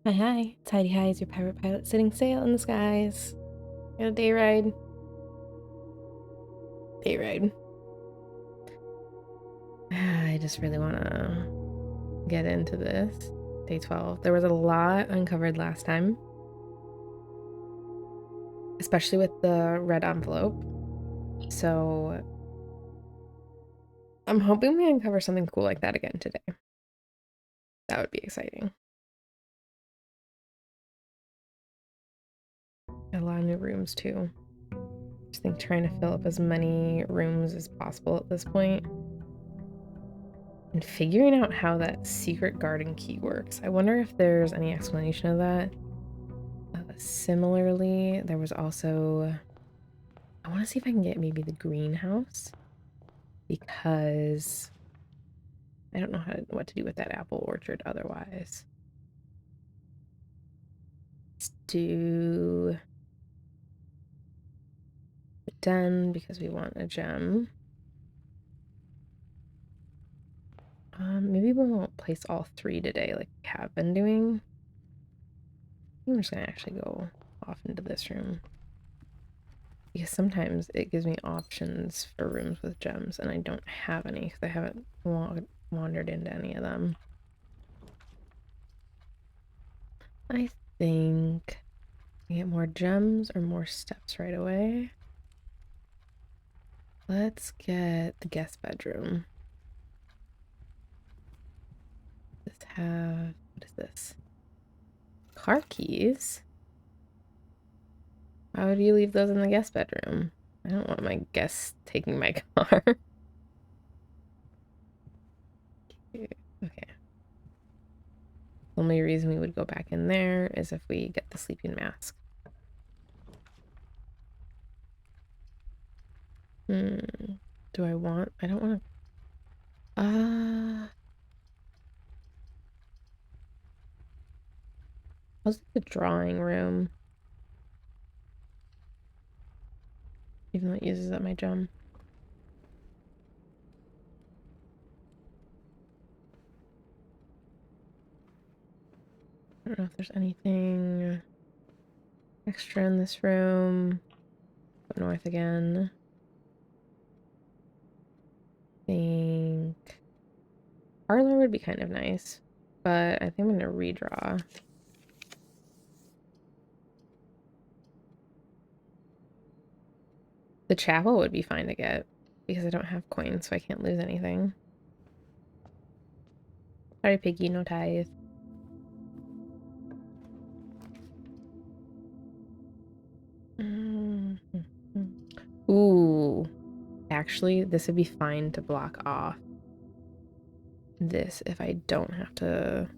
Hi, it's Heidi-hai, your pirate pilot setting sail in the skies. Got a day ride. I just really want to get into this. Day 12. There was a lot uncovered last time, especially with the red envelope. So I'm hoping we uncover something cool like that again today. That would be exciting. A lot of new rooms too. Just think trying to fill up as many rooms as possible at this point. And figuring out how that secret garden key works. I wonder if there's any explanation of that. Similarly, there was also... I want to see if I can get maybe the greenhouse. Because I don't know what to do with that apple orchard otherwise. Let's do... the den because we want a gem. Maybe we won't place all three today like we have been doing. I'm just gonna actually go off into this room. Because sometimes it gives me options for rooms with gems, and I don't have any because I haven't wandered into any of them. I think I get more gems or more steps right away. Let's get the guest bedroom. Let's have, what is this? Car keys? Why would you leave those in the guest bedroom? I don't want my guests taking my car. Okay. The only reason we would go back in there is if we get the sleeping mask. Do I want... I don't want to... I'll do the drawing room. Even though it uses up my gem. I don't know if there's anything extra in this room. Go north again. I think parlor would be kind of nice, but I think I'm gonna redraw. The chapel would be fine to get because I don't have coins, so I can't lose anything. Sorry, Piggy, no tithe. Ooh. Actually, this would be fine to block off this if I don't have to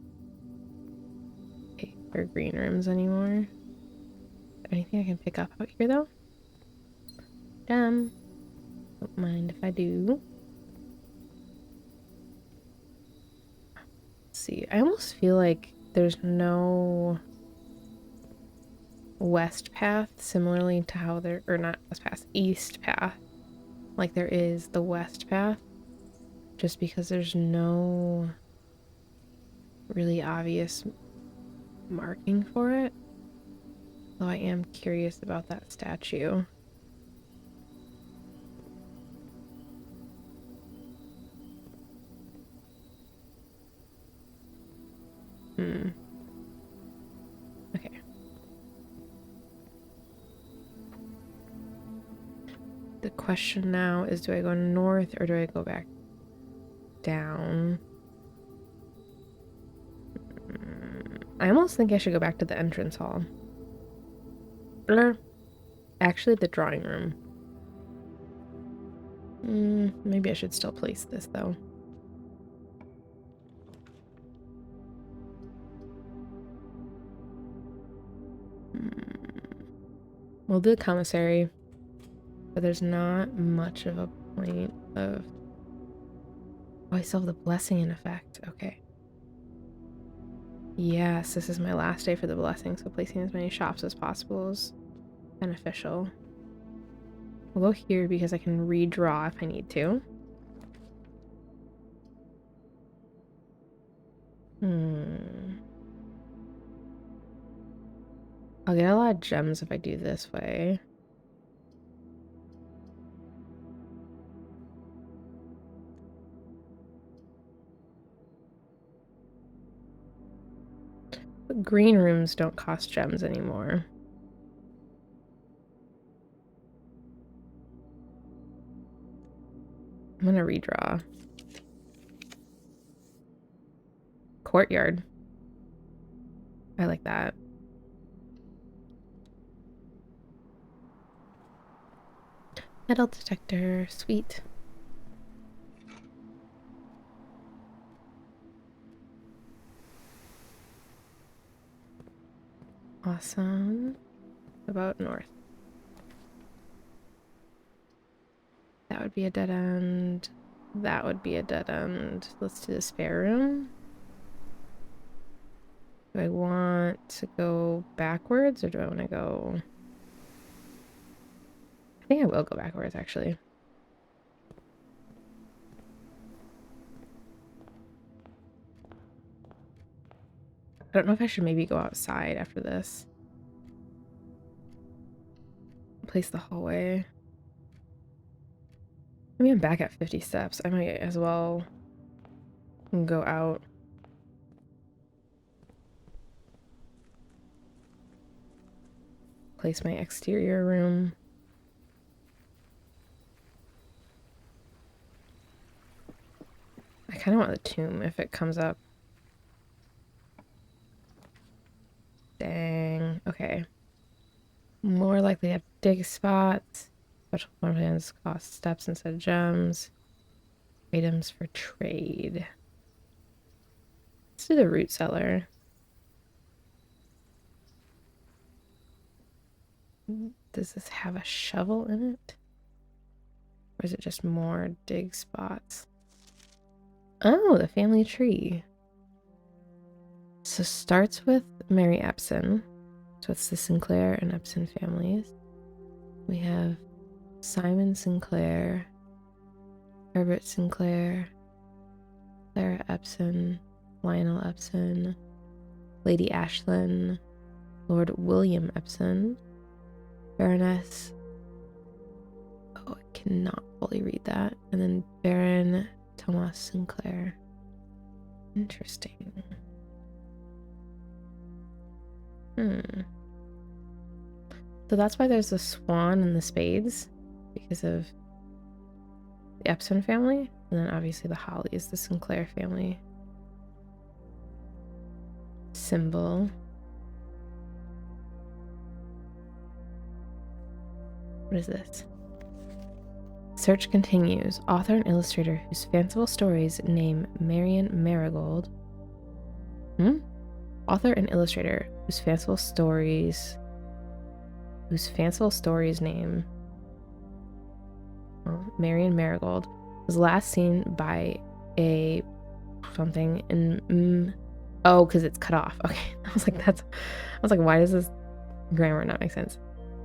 pay for green rooms anymore. Anything I can pick up out here, though? Don't mind if I do. Let's see. I almost feel like there's no west path, similarly to how there, or not west path, east path, like there is the west path, just because there's no really obvious marking for it. Though I am curious about that statue. Okay. The question now is, do I go north or do I go back down? I almost think I should go back to the entrance hall. Or actually the drawing room. Maybe I should still place this though. We'll do the commissary, but there's not much of a point of... Oh, I still have the blessing in effect. Okay. Yes, this is my last day for the blessing, so placing as many shops as possible is beneficial. We'll go here because I can redraw if I need to. I'll get a lot of gems if I do this way. But green rooms don't cost gems anymore. I'm gonna redraw. Courtyard. I like that. Metal detector, sweet. Awesome. About north. That would be a dead end. That would be a dead end. Let's do the spare room. Do I want to go backwards or do I want to go... I think I will go backwards, actually. I don't know if I should maybe go outside after this. Place the hallway. I mean, I'm back at 50 steps. I might as well go out. Place my exterior room. I kind of want the tomb if it comes up. Dang. Okay. More likely to have dig spots. Special floor plans cost steps instead of gems. Items for trade. Let's do the root cellar. Does this have a shovel in it? Or is it just more dig spots? Oh, the family tree. So starts with Mary Epson. So it's the Sinclair and Epson families. We have Simon Sinclair, Herbert Sinclair, Clara Epson, Lionel Epson, Lady Ashlyn, Lord William Epson, Baroness... Oh, I cannot fully read that. And then Baron Thomas Sinclair. Interesting. So that's why there's the swan and the spades, because of the Epson family, and then obviously the holly is the Sinclair family symbol. What is this? Search continues. Author and illustrator whose fanciful stories name Marion Marigold. Author and illustrator whose fanciful stories name Marion Marigold was last seen by a something in oh, because it's cut off. Okay. I was like, why does this grammar not make sense?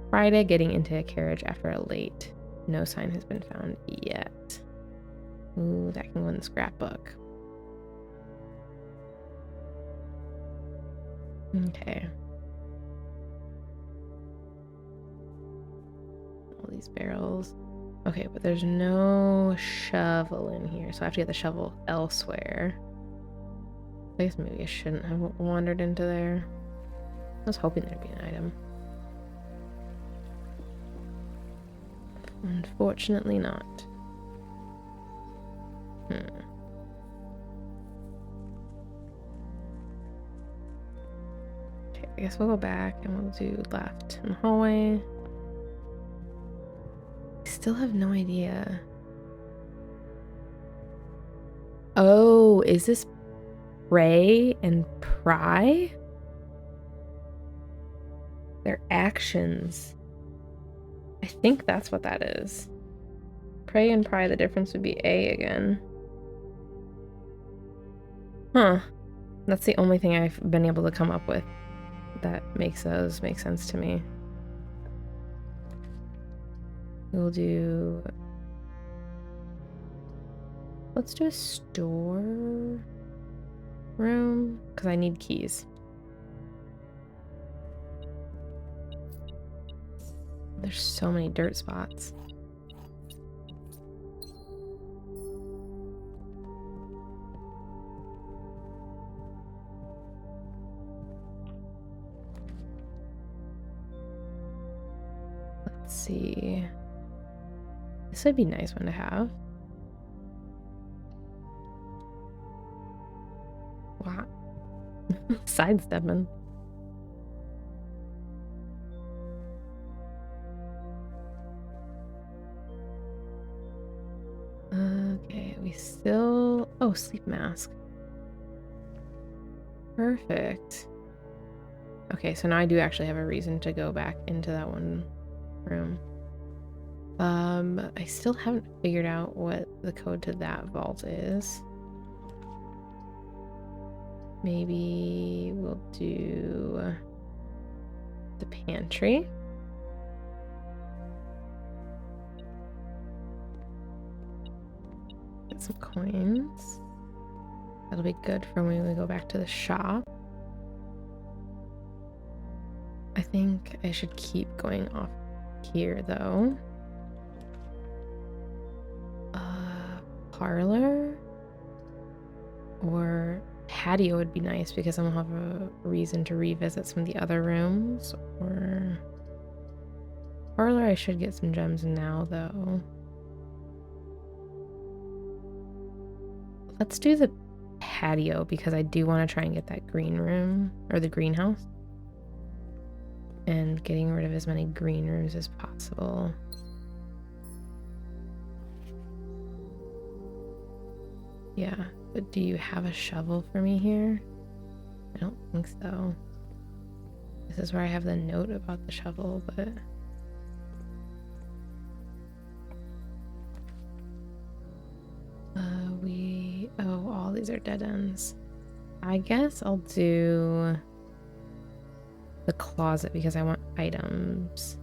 Friday getting into a carriage after a late. No sign has been found yet. Ooh, that can go in the scrapbook. Okay. All these barrels. Okay, but there's no shovel in here, so I have to get the shovel elsewhere. I guess maybe I shouldn't have wandered into there. I was hoping there'd be an item. Unfortunately not. Okay, I guess we'll go back and we'll do left in the hallway. I still have no idea. Oh, is this pray and pry? Their actions. I think that's what that is. Pray and pry, the difference would be A again. Huh. That's the only thing I've been able to come up with that makes those make sense to me. We'll do... Let's do a store room, because I need keys. There's so many dirt spots. Let's see. This would be a nice one to have. Wow. Sidestepping. Okay, we still... Oh, sleep mask. Perfect. Okay, so now I do actually have a reason to go back into that one room. I still haven't figured out what the code to that vault is. Maybe we'll do the pantry. Get some coins. That'll be good for when we go back to the shop. I think I should keep going off here though. Parlor or patio would be nice because I'm gonna have a reason to revisit some of the other rooms. Or parlor, I should get some gems now though. Let's do the patio because I do want to try and get that green room or the greenhouse. And getting rid of as many green rooms as possible. Yeah, but do you have a shovel for me here? I don't think so. This is where I have the note about the shovel, but... Oh, all these are dead ends. I guess I'll do the closet because I want items.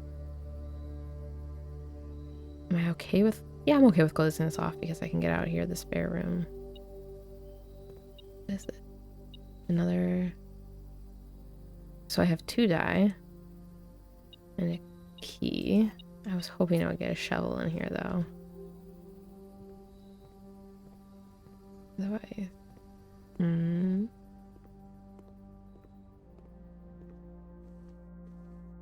Am I okay with... Yeah, I'm okay with closing this off because I can get out of here, the spare room. What is it? Another... So I have 2 dye. And a key. I was hoping I would get a shovel in here, though. Otherwise...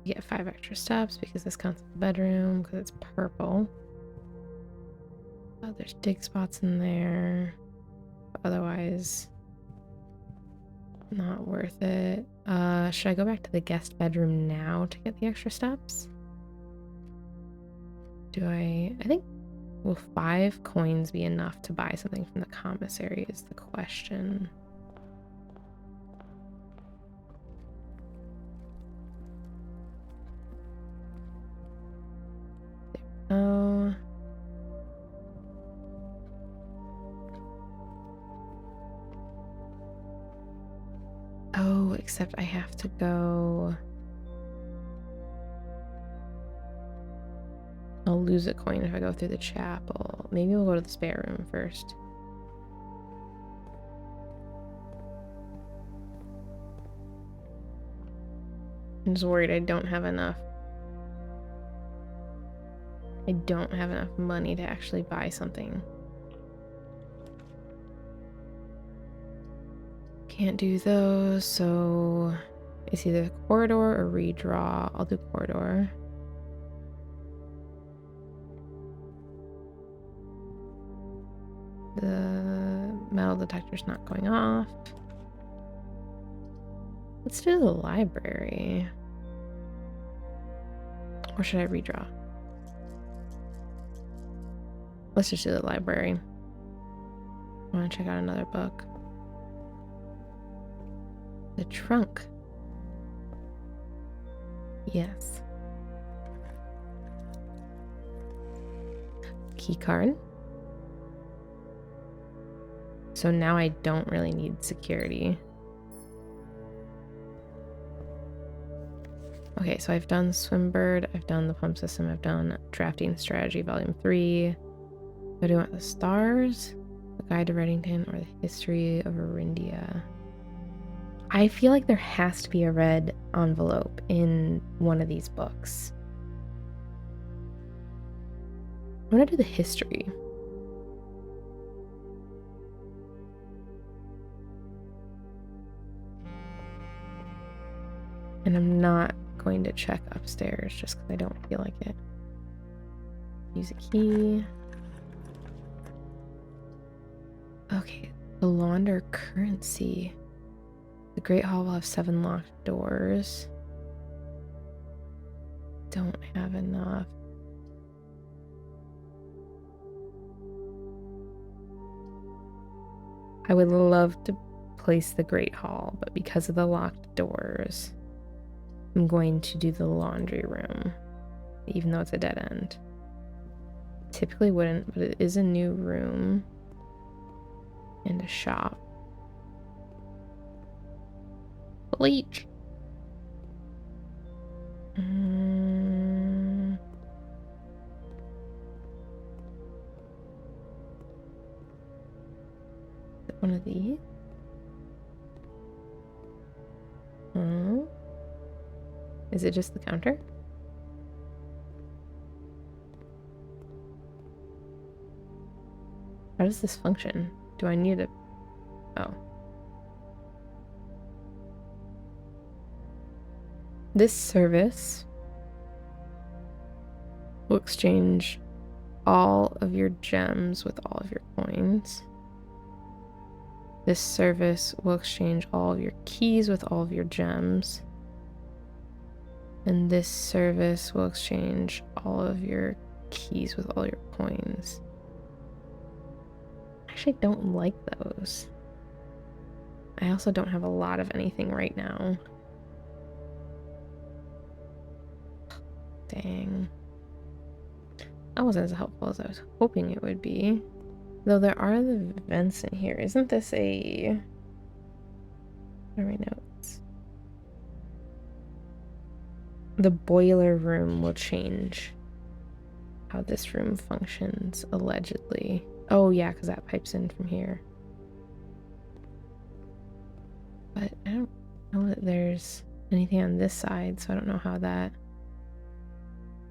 Get 5 extra steps because this counts as the bedroom because it's purple. Oh, there's dig spots in there. Otherwise, not worth it. Should I go back to the guest bedroom now to get the extra steps? I think, will 5 coins be enough to buy something from the commissary is the question. Oh. Oh, except I have to go... I'll lose a coin if I go through the chapel. Maybe we'll go to the spare room first. I'm just worried I don't have enough. I don't have enough money to actually buy something. Can't do those, so it's either corridor or redraw. I'll do corridor. The metal detector's not going off. Let's do the library. Or should I redraw? Let's just do the library. I want to check out another book. The trunk. Yes. Key card. So now I don't really need security. Okay, so I've done Swimbird, I've done the pump system, I've done Drafting Strategy Volume 3. So do you want the stars, the Guide to Reddington, or the History of Arindia? I feel like there has to be a red envelope in one of these books. I'm gonna do the history. And I'm not going to check upstairs just because I don't feel like it. Use a key. Okay, the launder currency. The Great Hall will have 7 locked doors. Don't have enough. I would love to place the Great Hall, but because of the locked doors, I'm going to do the laundry room, even though it's a dead end. Typically wouldn't, but it is a new room and a shop. Bleach. One of these. Is it just the counter? How does this function? Do I need a... Oh. This service will exchange all of your gems with all of your coins. This service will exchange all of your keys with all of your gems. And this service will exchange all of your keys with all your coins. Actually, I don't like those. I also don't have a lot of anything right now. Dang. That wasn't as helpful as I was hoping it would be. Though there are the vents in here. Isn't this a... What are my notes? The boiler room will change how this room functions, allegedly. Oh yeah, because that pipes in from here. But I don't know that there's anything on this side, so I don't know how that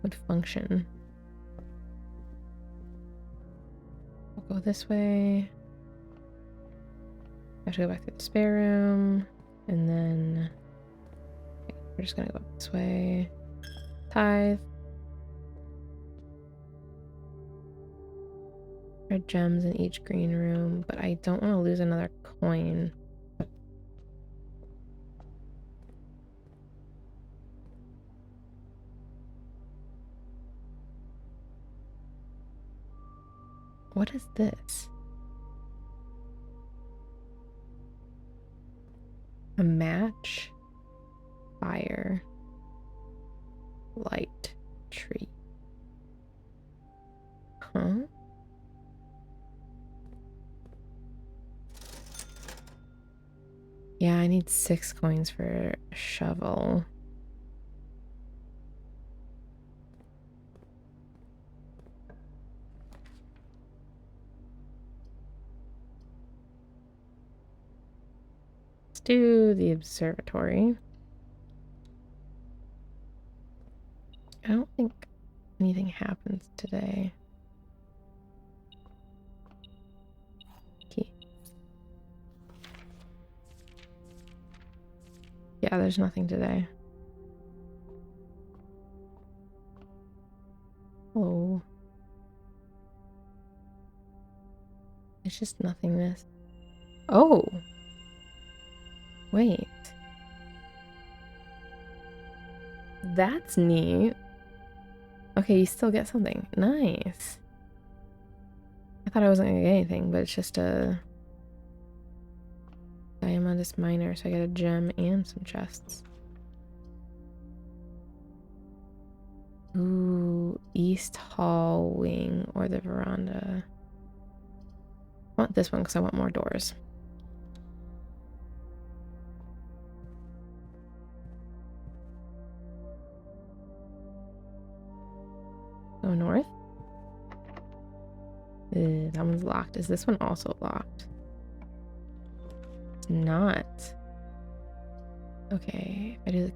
would function. We'll go this way. I have to go back to the spare room, and then okay, we're just gonna go this way. Tithe. There are gems in each green room, but I don't want to lose another coin. What is this? A match, fire, light, tree. Huh? Yeah, I need 6 coins for a shovel. Let's do the observatory. I don't think anything happens today. Key. Yeah, there's nothing today. Hello. It's just nothingness. Oh! Wait. That's neat. Okay, you still get something. Nice. I thought I wasn't gonna get anything, but it's just a diamondus miner, so I get a gem and some chests. Ooh, East Hall wing or the veranda. I want this one because I want more doors. Go north. That one's locked. Is this one also locked? It's not. Okay, if I do the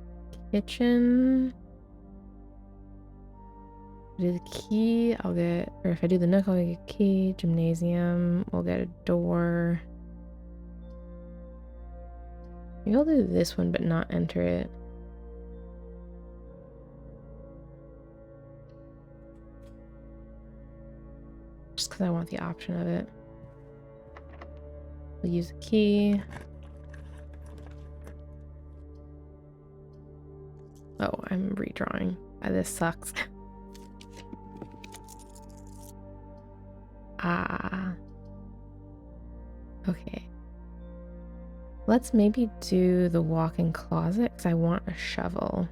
kitchen. do the key, I'll get, or if I do the nook, I'll get a key. Gymnasium, we'll get a door. Maybe I'll do this one, but not enter it. Just because I want the option of it. We'll use a key. Oh, I'm redrawing. This sucks. Ah. Okay. Let's maybe do the walk-in closet because I want a shovel.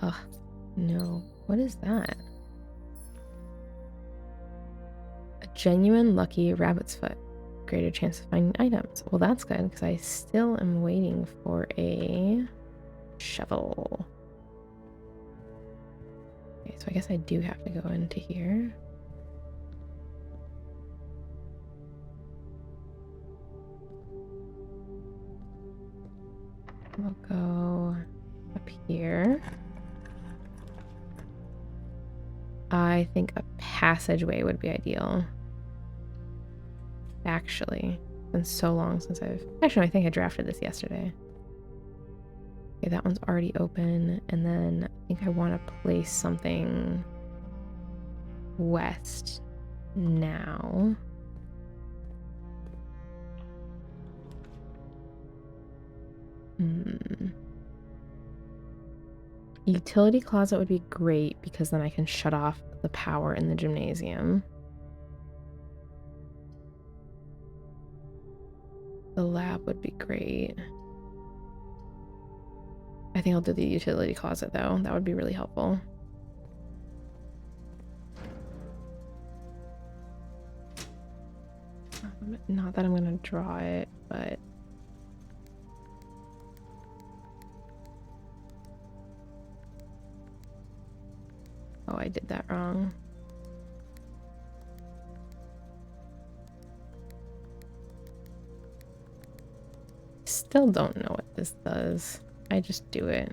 Ugh, no. What is that? A genuine lucky rabbit's foot. Greater chance of finding items. Well, that's good because I still am waiting for a shovel. Okay, so I guess I do have to go into here. We'll go up here. I think a passageway would be ideal. Actually, it's been so long since Actually, I think I drafted this yesterday. Okay, that one's already open. And then I think I want to place something west now. Utility closet would be great because then I can shut off the power in the gymnasium. The lab would be great. I think I'll do the utility closet though. That would be really helpful. Not that I'm gonna draw it, but oh, I did that wrong. Still don't know what this does. I just do it.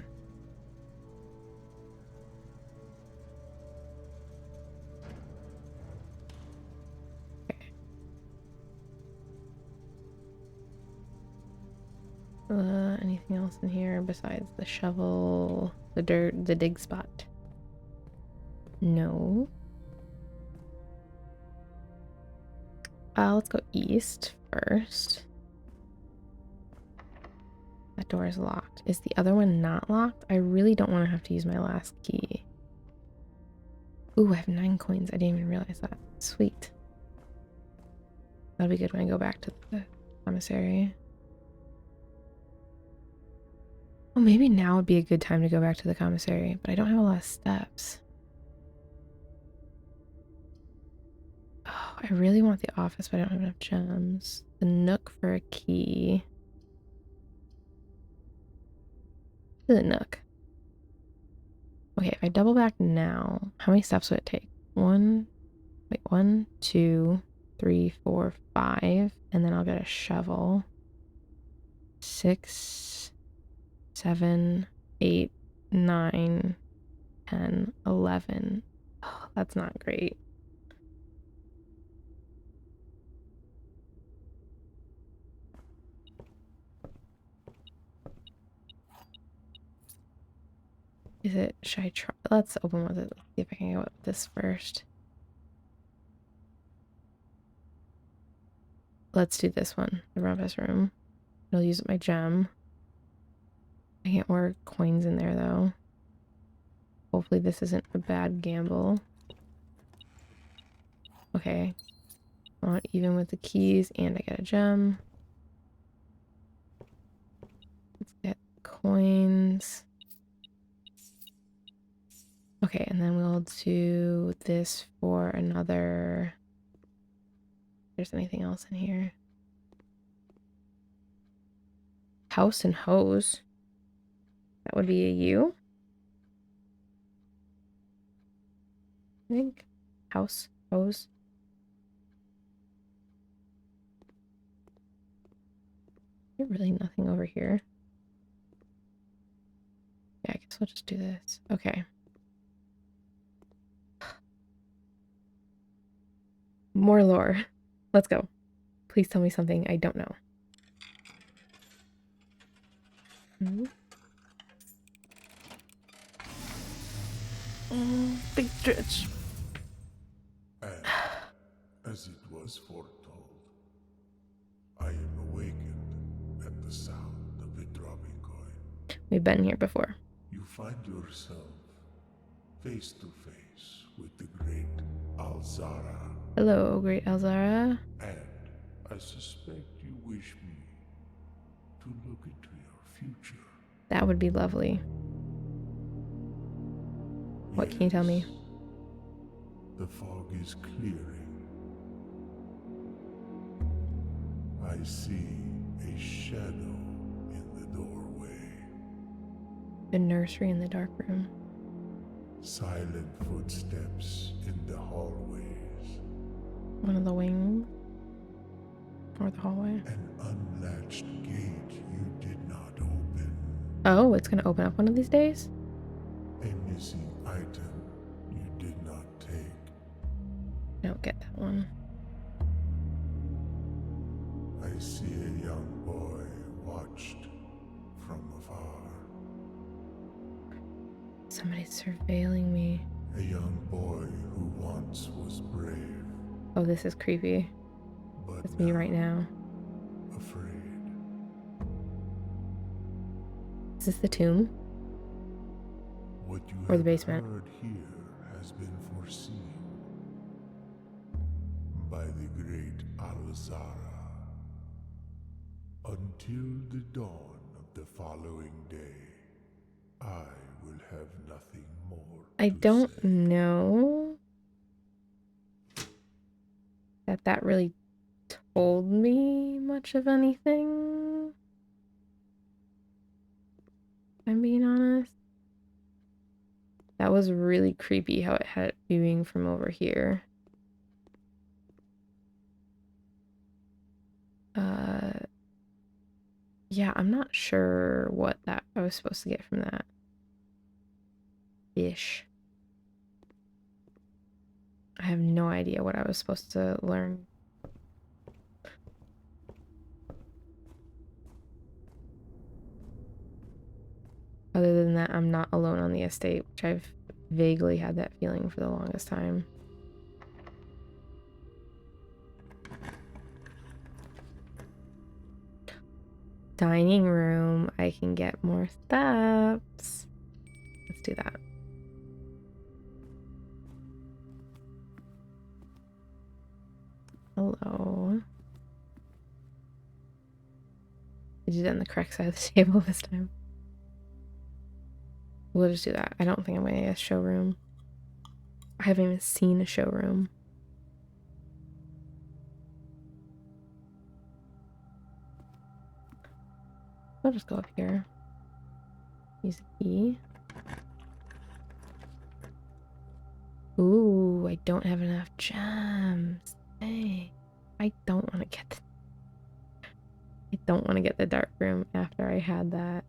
Okay. Anything else in here besides the shovel, the dirt, the dig spot? No. Let's go east first. That door is locked. Is the other one not locked? I really don't want to have to use my last key. Ooh, I have 9 coins. I didn't even realize that. Sweet. That'll be good when I go back to the commissary. Oh, maybe now would be a good time to go back to the commissary, but I don't have a lot of steps. Oh, I really want the office, but I don't have enough gems. The nook for a key. The nook. Okay, if I double back now, how many steps would it take? 1, 2, 3, 4, 5, and then I'll get a shovel. 6, 7, 8, 9, 10, 11. Oh, that's not great. Is it, should I try? Let's open with it. Let's see if I can go with this first. Let's do this one, the rumpus room. I'll use my gem. I can't wear coins in there though. Hopefully this isn't a bad gamble. Okay. I want even with the keys and I get a gem. Let's get coins. Okay, and then we'll do this for another. If there's anything else in here. House and hose. That would be a U. I think. House, hose. There's really nothing over here. just do this. Okay. More lore. Let's go. Please tell me something I don't know. Big stretch. And, as it was foretold, I am awakened at the sound of a dropping coin. We've been here before. You find yourself face to face with the great Alzara. Hello, great Alzara. And I suspect you wish me to look into your future. That would be lovely. What can you tell me? The fog is clearing. I see a shadow in the doorway. The nursery in the dark room. Silent footsteps in the hallways. One of the wings. Or the hallway. An unlatched gate you did not open. Oh, it's gonna open up one of these days? A missing item you did not take. I don't get that one. I see a young boy watched from afar. Somebody's surveilling me. A young boy who once was brave. Oh, this is creepy. But It's me right now. Afraid. Is this the tomb? What you Or the have basement? heard here has been foreseen by the great Alzara. Until the dawn of the following day, I will have nothing more I to don't say. know that really told me much of anything. If I'm being honest. That was really creepy how it had it viewing from over here. Yeah, I'm not sure what that I was supposed to get from that. Ish. I have no idea what I was supposed to learn. Other than that, I'm not alone on the estate, which I've vaguely had that feeling for the longest time. Dining room. I can get more steps. Let's do that. Hello. I did it on the correct side of the table this time. We'll just do that. I don't think I'm going to get a showroom. I haven't even seen a showroom. I'll just go up here. Use a key. Ooh, I don't have enough gems. Hey, I don't want to get the dark room after I had that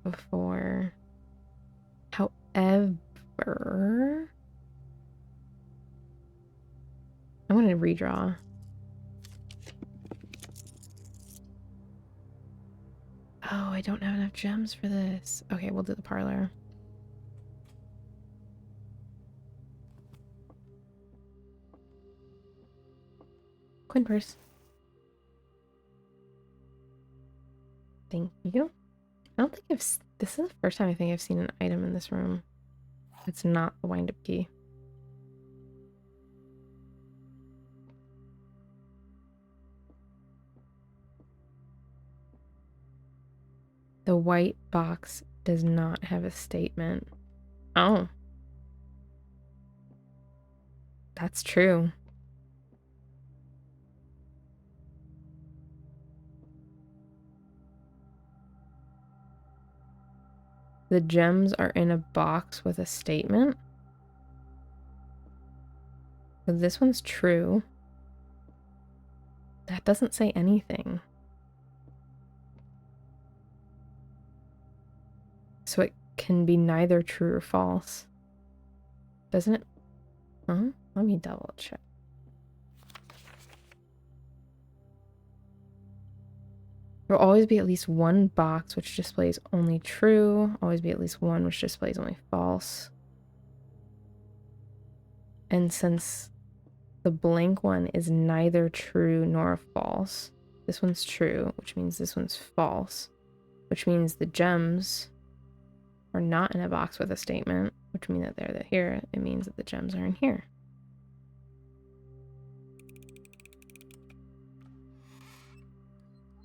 before. However, I'm going to redraw. Oh, I don't have enough gems for this. Okay, we'll do the parlor. Coin purse. Thank you. I don't think this is the first time I think I've seen an item in this room. It's not the wind-up key. The white box does not have a statement. Oh. That's true. The gems are in a box with a statement. But this one's true. That doesn't say anything. So it can be neither true or false. Doesn't it? Huh? Let me double check. There will always be at least one box which displays only true. Always be at least one which displays only false. And since the blank one is neither true nor false, this one's true, which means this one's false, which means the gems are not in a box with a statement, which means that they're here. It means that the gems are in here.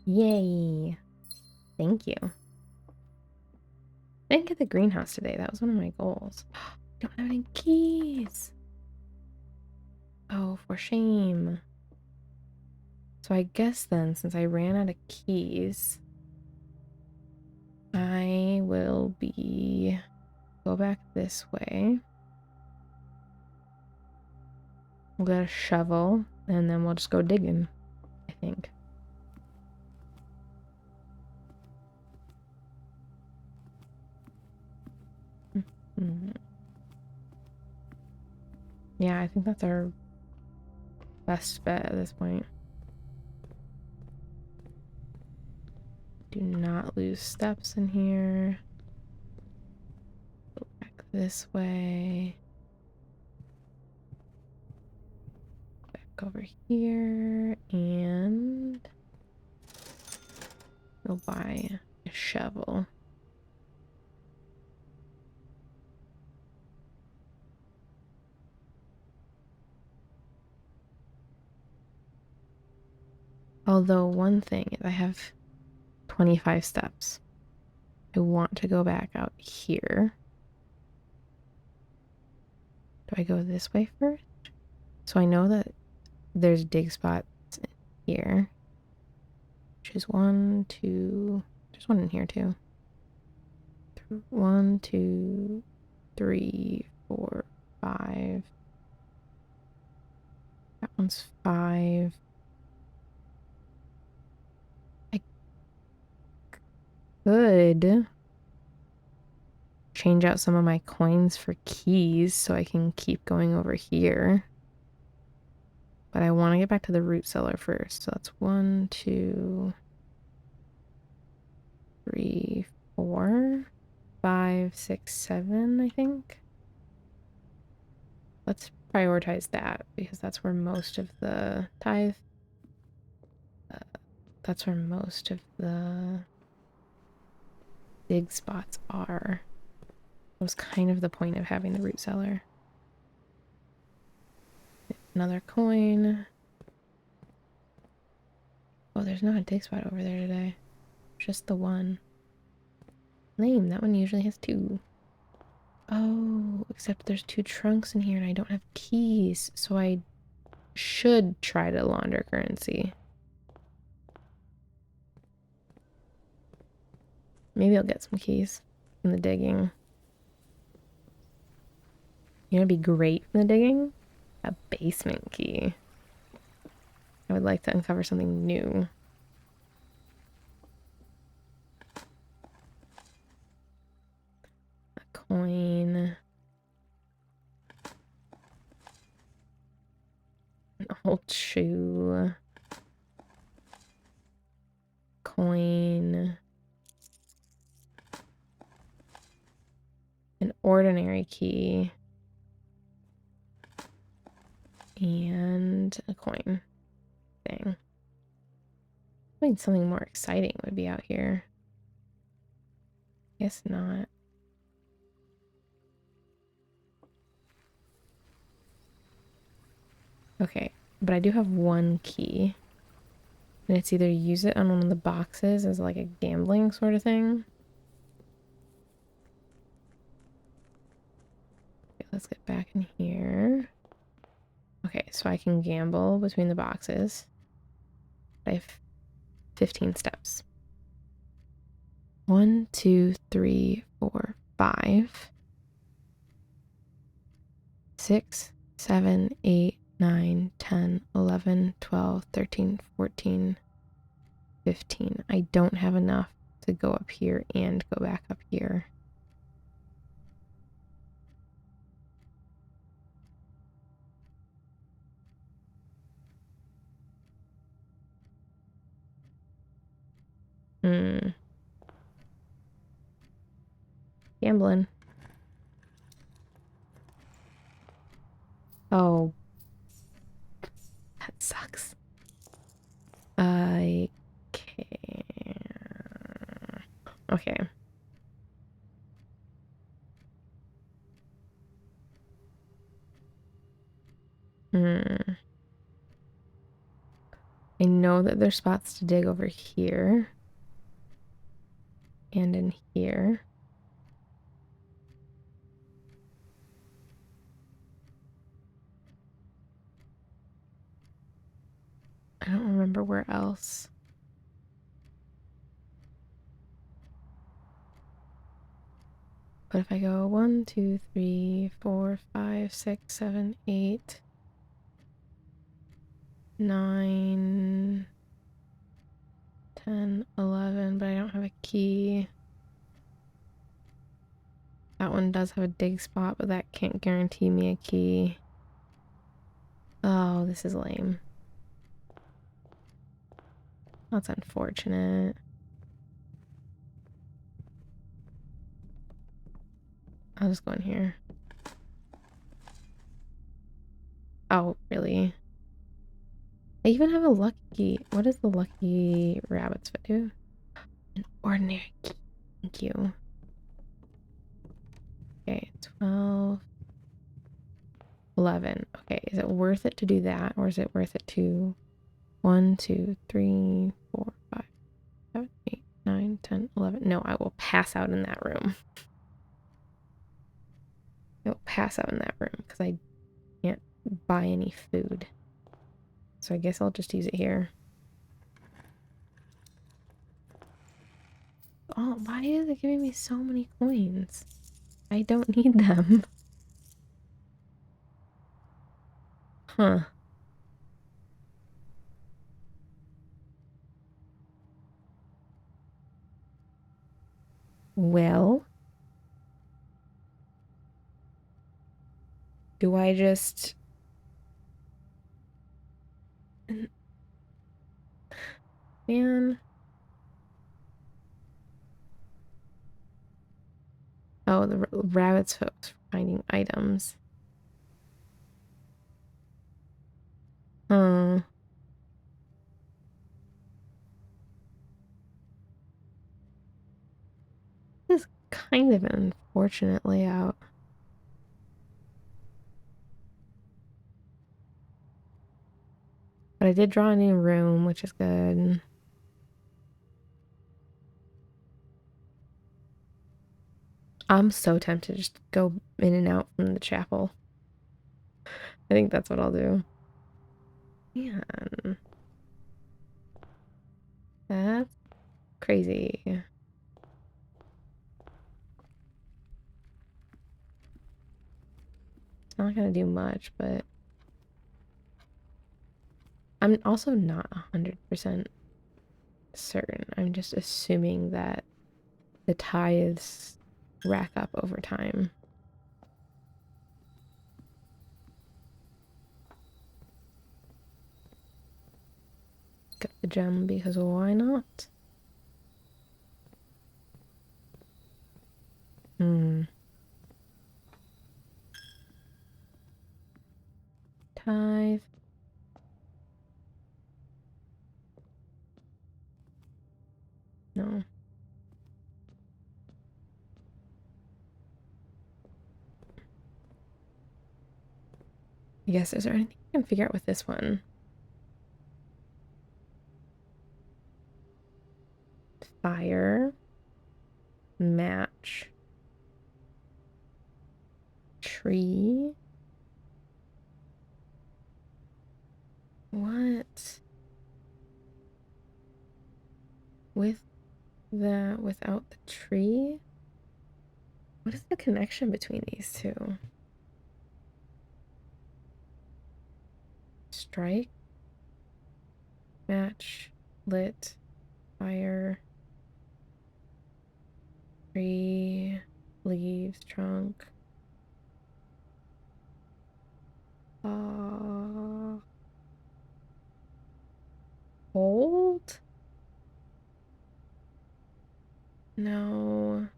Yay! Thank you. I didn't get the greenhouse today. That was one of my goals. I don't have any keys. Oh, for shame. So I guess then, since I ran out of keys, I will go back this way. We'll get a shovel, and then we'll just go digging, I think. Yeah, I think that's our best bet at this point. Do not lose steps in here. Go back this way. Back over here, and go buy a shovel. Although one thing is I have 25 steps. I want to go back out here. Do I go this way first? So I know that there's dig spots here. Which is 1, 2. There's one in here too. 1, 2, 3, 4, 5. That one's 5. I could change out some of my coins for keys so I can keep going over here. But I want to get back to the root cellar first. So that's 1, 2, 3, 4, 5, 6, 7, I think. Let's prioritize that because that's where most of the tithe. That's where most of the dig spots are. That was kind of the point of having the root cellar. Another coin. Oh, there's not a dig spot over there today. Just the one. Lame, that one usually has 2. Oh, except there's 2 trunks in here and I don't have keys, so I should try to launder currency. Maybe I'll get some keys from the digging. You know what'd be great from the digging? A basement key. I would like to uncover something new. A coin. An old shoe. Coin. An ordinary key. And a coin. Thing. I think something more exciting would be out here. Guess not. Okay, but I do have one key. And it's either use it on one of the boxes as like a gambling sort of thing. Okay, let's get back in here. Okay, so I can gamble between the boxes. I have 15 steps. 1, 2, 3, 4, 5, 6, 7, 8, 9, 10, 11, 12, 13, 14, 15. I don't have enough to go up here and go back up here. Hmm. Gambling. Oh, that sucks. I can't. Okay. Hmm. I know that there's spots to dig over here and in here. I don't remember where else. But if I go 1, 2, 3, 4, 5, 6, 7, 8, 9, 10, 11, but I don't have a key. That one does have a dig spot, but that can't guarantee me a key. Oh, this is lame. That's unfortunate. I'll just go in here. Oh, really? I even have a lucky. What does the lucky rabbit's foot do? An ordinary key. Thank you. Okay, 12, 11. Okay, is it worth it to do that, or is it worth it to 1, 2, 3, 4, 5, 7, 8, 9, 10, 11? No, I will pass out in that room. I will pass out in that room because I can't buy any food. So I guess I'll just use it here. Oh, why is it giving me so many coins? I don't need them. Huh. Well, do I just... Man. Oh, the rabbit's folks finding items. Huh. This is kind of an unfortunate layout. But I did draw a new room, which is good. I'm so tempted to just go in and out from the chapel. I think that's what I'll do. Man. That's crazy. It's not gonna do much, but I'm also not 100% certain. I'm just assuming that the tithes rack up over time. Get the gem because why not? Hmm. Tithe. No. I guess, is there anything I can figure out with this one? Fire. Match. Tree. What? With the, without the tree? What is the connection between these two? Strike. Match. Lit. Fire. Tree. Leaves. Trunk. Hold? No.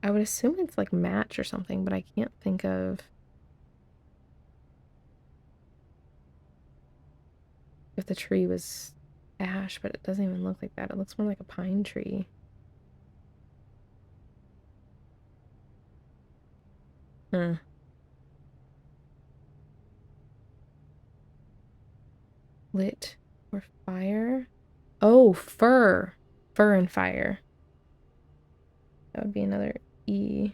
I would assume it's like match or something, but I can't think of if the tree was ash, but it doesn't even look like that. It looks more like a pine tree. Hmm. Lit or fire? Oh, fur. Fur and fire. That would be another E,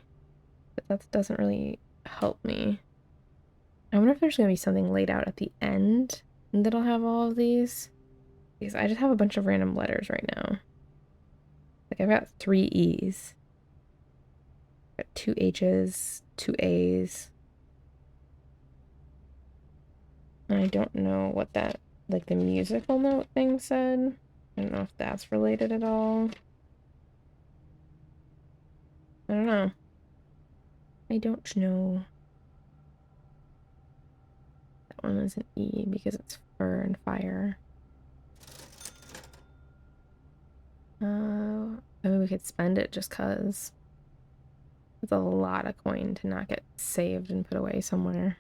but that doesn't really help me. I wonder if there's going to be something laid out at the end that'll have all of these. Because I just have a bunch of random letters right now. Like I've got 3 E's. I've got 2 H's, 2 A's. And I don't know what that, like the musical note thing said. I don't know if that's related at all. I don't know. I don't know. That one is an E because it's fur and fire. Maybe we could spend it just cause it's a lot of coin to not get saved and put away somewhere.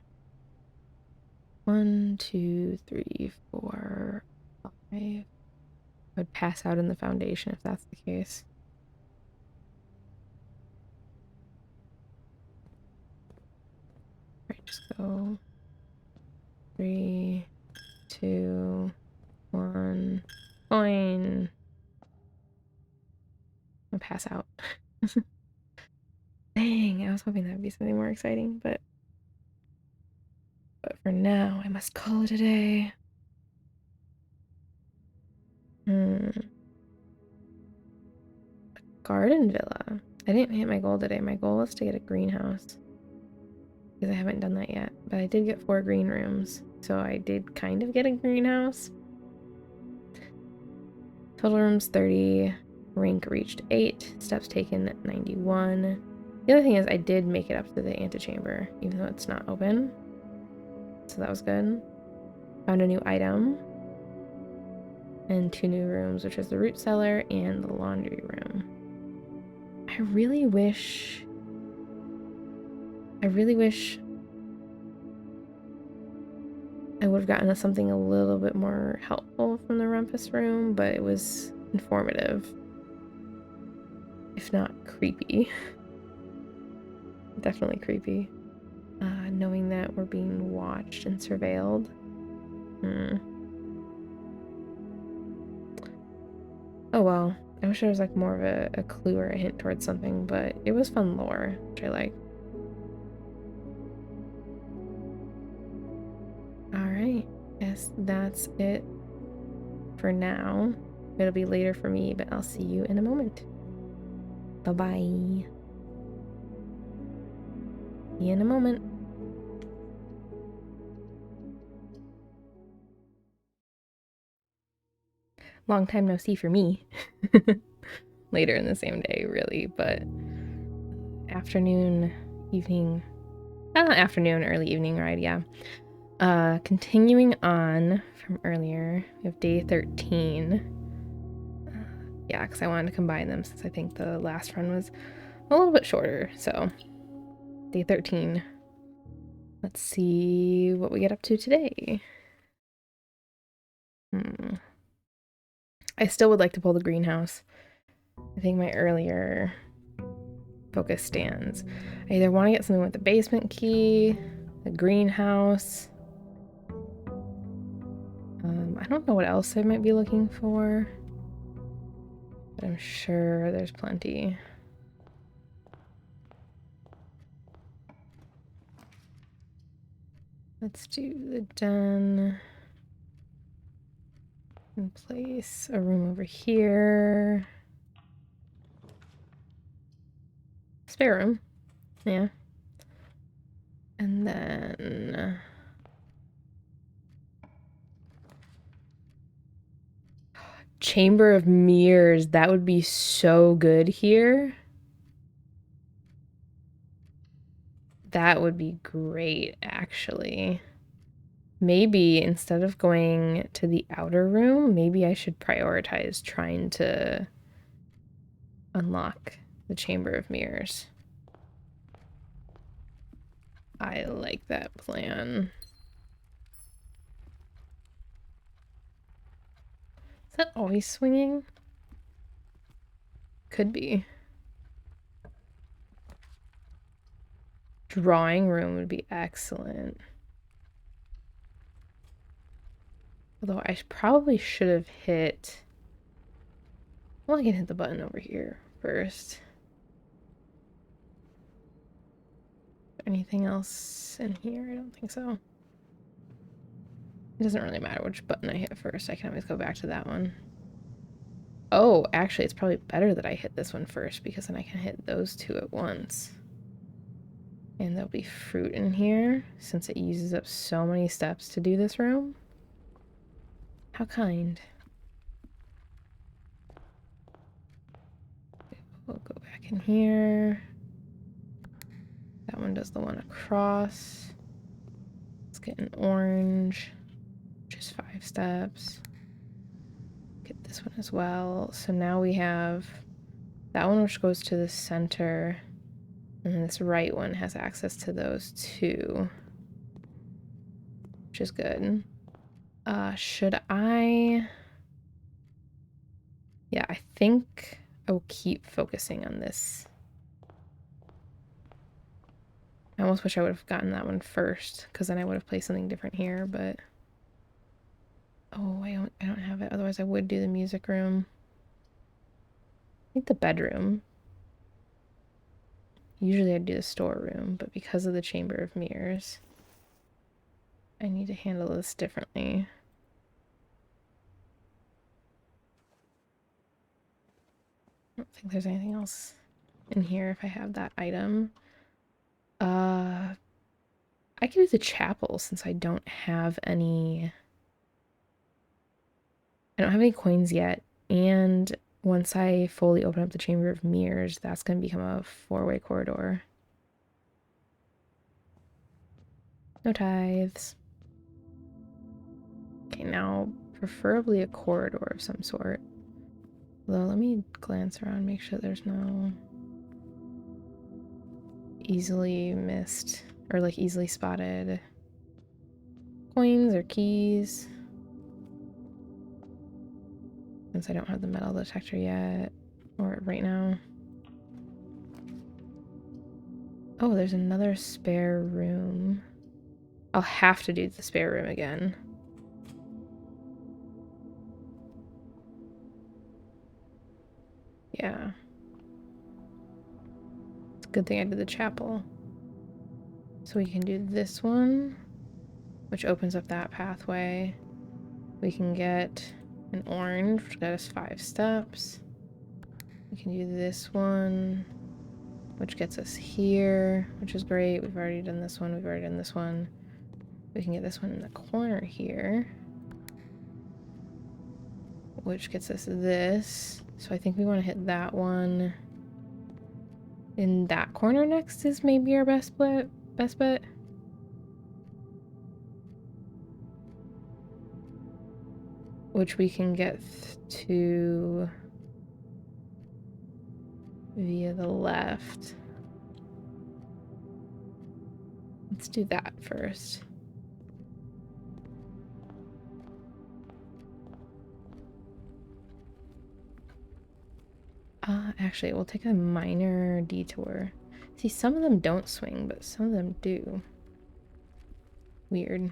1, 2, 3, 4, 5. I would pass out in the foundation if that's the case. Right, just go 3, 2, 1. Coin. I'll pass out. Dang, I was hoping that would be something more exciting, but for now, I must call it a day. Garden villa. I didn't hit my goal today. My goal was to get a greenhouse because I haven't done that yet, but I did get 4 green rooms, so I did kind of get a greenhouse. Total rooms 30, rank reached 8, steps taken 91. The other thing is I did make it up to the antechamber, even though it's not open, so that was good. Found a new item and 2 new rooms, which is the root cellar and the laundry room. I really wish I would have gotten something a little bit more helpful from the rumpus room, but it was informative, if not creepy. Definitely creepy. Knowing that we're being watched and surveilled. Oh well. I wish there was like more of a clue or a hint towards something, but it was fun lore, which I like. Alright, guess that's it for now. It'll be later for me, but I'll see you in a moment. Bye-bye. See you in a moment. Long time no see for me. Later in the same day, really, but afternoon, evening, afternoon, early evening ride, yeah. Continuing on from earlier, we have day 13. Yeah, because I wanted to combine them since I think the last run was a little bit shorter, so day 13. Let's see what we get up to today. I still would like to pull the greenhouse. I think my earlier focus stands. I either want to get something with the basement key, the greenhouse. I don't know what else I might be looking for, but I'm sure there's plenty. Let's do the den. And place a room over here. Spare room. Yeah. And then Chamber of Mirrors. That would be so good here. That would be great, actually. maybe instead of going to the outer room, maybe I should prioritize trying to unlock the Chamber of Mirrors. I like that plan. Is that always swinging? Could be. Drawing room would be excellent. Although I probably should have hit... Well, I can hit the button over here first. Anything else in here? I don't think so. It doesn't really matter which button I hit first. I can always go back to that one. Oh, actually, it's probably better that I hit this one first because then I can hit those two at once. And there'll be fruit in here since it uses up so many steps to do this room. How kind. We'll go back in here. That one does the one across. Let's get an orange. Just 5 steps. Get this one as well. So now we have that one which goes to the center. And then this right one has access to those two. Which is good. Should I... Yeah, I think I will keep focusing on this. I almost wish I would have gotten that one first, because then I would have placed something different here, but... Oh, I don't have it. Otherwise I would do the music room. I think the bedroom. Usually I'd do the storeroom, but because of the Chamber of Mirrors, I need to handle this differently. I don't think there's anything else in here if I have that item. I could do the chapel since I don't have any... I don't have any coins yet, and once I fully open up the Chamber of Mirrors, that's going to become a 4-way corridor. No tithes. Okay, now preferably a corridor of some sort. Although, let me glance around, make sure there's no easily missed, or like easily spotted coins or keys. Since I don't have the metal detector yet, or right now. Oh, there's another spare room. I'll have to do the spare room again. Yeah. It's a good thing I did the chapel. So we can do this one, which opens up that pathway. We can get an orange, which got us 5 steps. We can do this one, which gets us here, which is great. We've already done this one. We've already done this one. We can get this one in the corner here, which gets us this. So I think we want to hit that one. In that corner next is maybe our best bet. Which we can get to via the left. Let's do that first. Actually, we'll take a minor detour. See, some of them don't swing, but some of them do. Weird.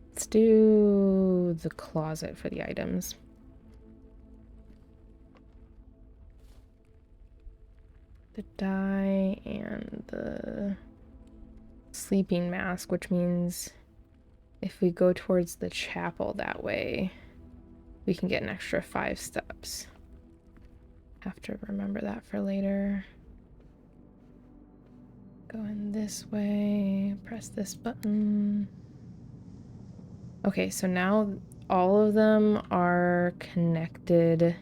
Let's do the closet for the items. The dye and the sleeping mask, which means if we go towards the chapel that way, we can get an extra 5 steps. Have to remember that for later. Go in this way, press this button. Okay, so now all of them are connected.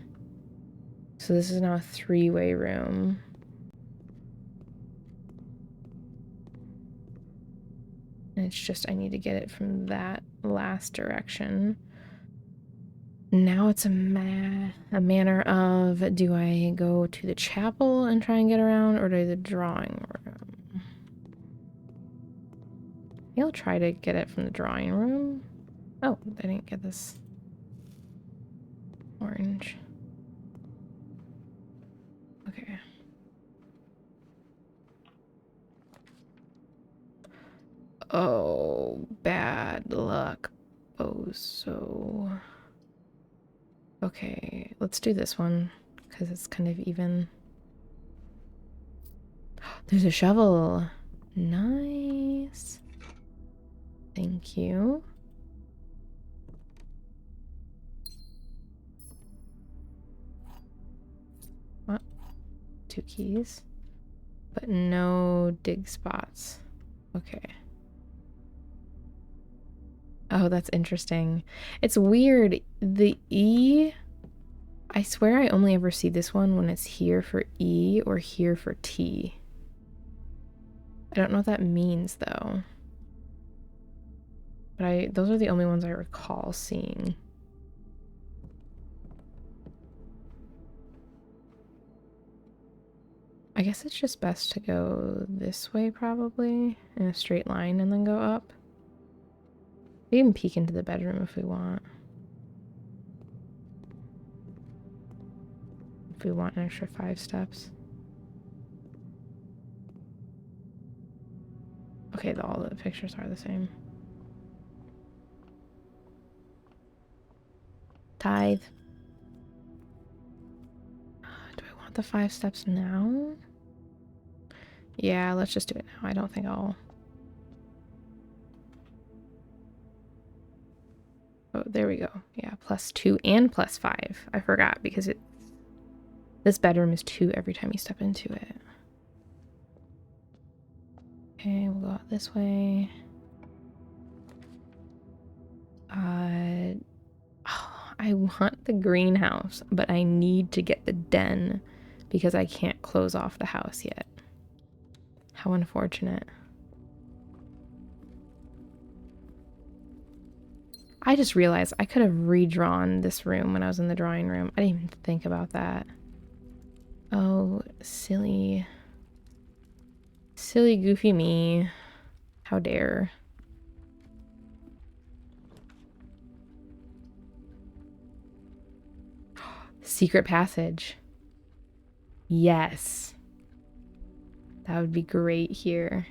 So this is now a 3-way room. And it's just I need to get it from that last direction. Now it's a manner of, do I go to the chapel and try and get around, or do the drawing room? I'll try to get it from the drawing room. Oh, I didn't get this orange. Okay. Oh, bad luck. Oh, so... Okay, let's do this one, because it's kind of even. There's a shovel. Nice. Thank you. What? 2 keys. But no dig spots. Okay. Oh, that's interesting. It's weird. The E, I swear I only ever see this one when it's here for E or here for T. I don't know what that means though. But those are the only ones I recall seeing. I guess it's just best to go this way probably, in a straight line and then go up. We can peek into the bedroom if we want. If we want an extra 5 steps. Okay, all the pictures are the same. Tithe. Do I want the 5 steps now? Yeah, let's just do it now. I don't think I'll... Oh, there we go. Yeah, +2 and +5. I forgot because this bedroom is 2 every time you step into it. Okay, we'll go out this way. I want the greenhouse, but I need to get the den because I can't close off the house yet. How unfortunate. I just realized I could have redrawn this room when I was in the drawing room. I didn't even think about that. Oh, silly. Silly, goofy me. How dare. Secret passage. Yes. That would be great here.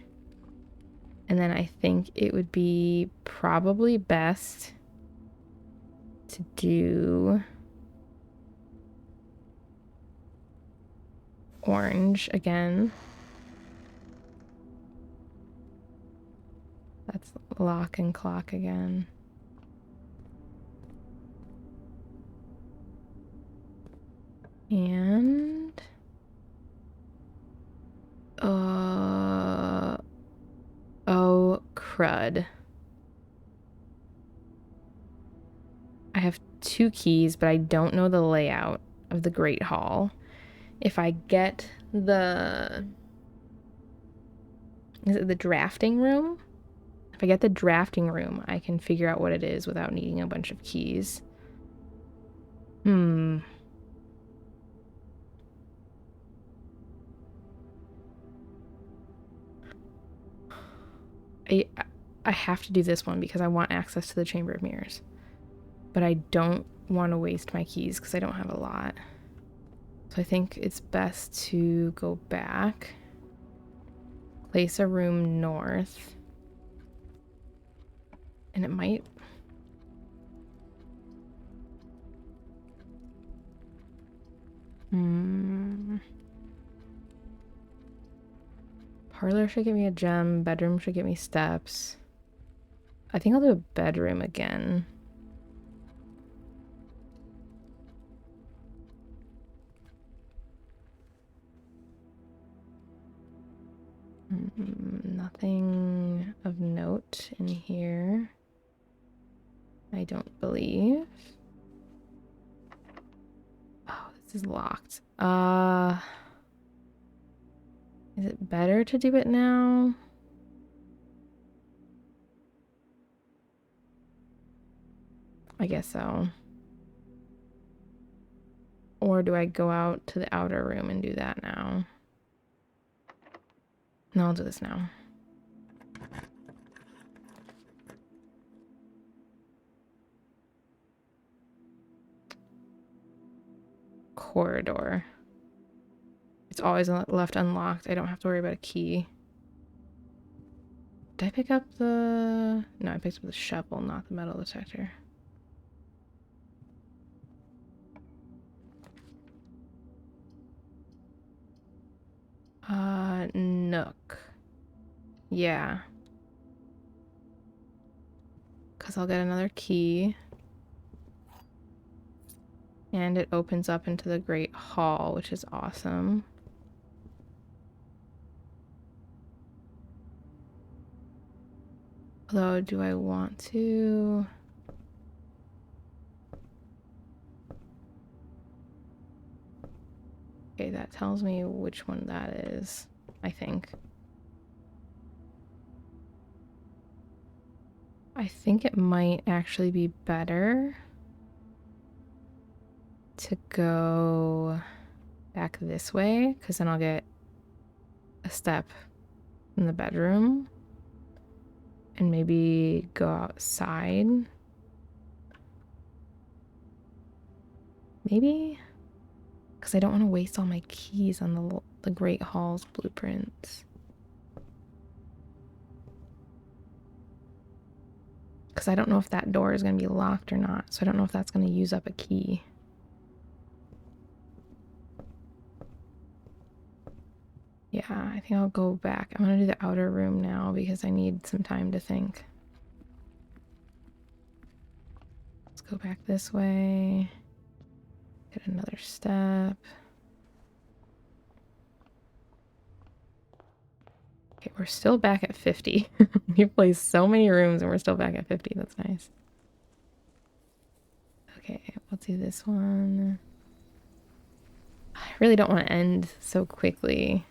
And then I think it would be probably best to do orange again. That's lock and clock again. And oh crud. I have 2 keys, but I don't know the layout of the Great Hall. If I get the... Is it the drafting room? If I get the drafting room, I can figure out what it is without needing a bunch of keys. I have to do this one because I want access to the Chamber of Mirrors. But I don't want to waste my keys because I don't have a lot. So I think it's best to go back. Place a room north. And it might... Parlor should give me a gem. Bedroom should give me steps. I think I'll do a bedroom again. Nothing of note in here. I don't believe. Oh, this is locked. Is it better to do it now? I guess so. Or do I go out to the outer room and do that now? No, I'll do this now. Corridor. It's always left unlocked. I don't have to worry about a key. Did I pick up the... No, I picked up the shovel, not the metal detector. Nook. Yeah. Because I'll get another key. And it opens up into the Great Hall, which is awesome. Although, do I want to... Okay, that tells me which one that is, I think. I think it might actually be better to go back this way, because then I'll get a step in the bedroom and maybe go outside. Maybe? Because I don't want to waste all my keys on the Great Hall's blueprints. Because I don't know if that door is going to be locked or not, so I don't know if that's going to use up a key. Yeah, I think I'll go back. I'm going to do the outer room now because I need some time to think. Let's go back this way. Get another step. Okay, we're still back at 50. We've placed so many rooms and we're still back at 50. That's nice. Okay, we'll do this one. I really don't want to end so quickly.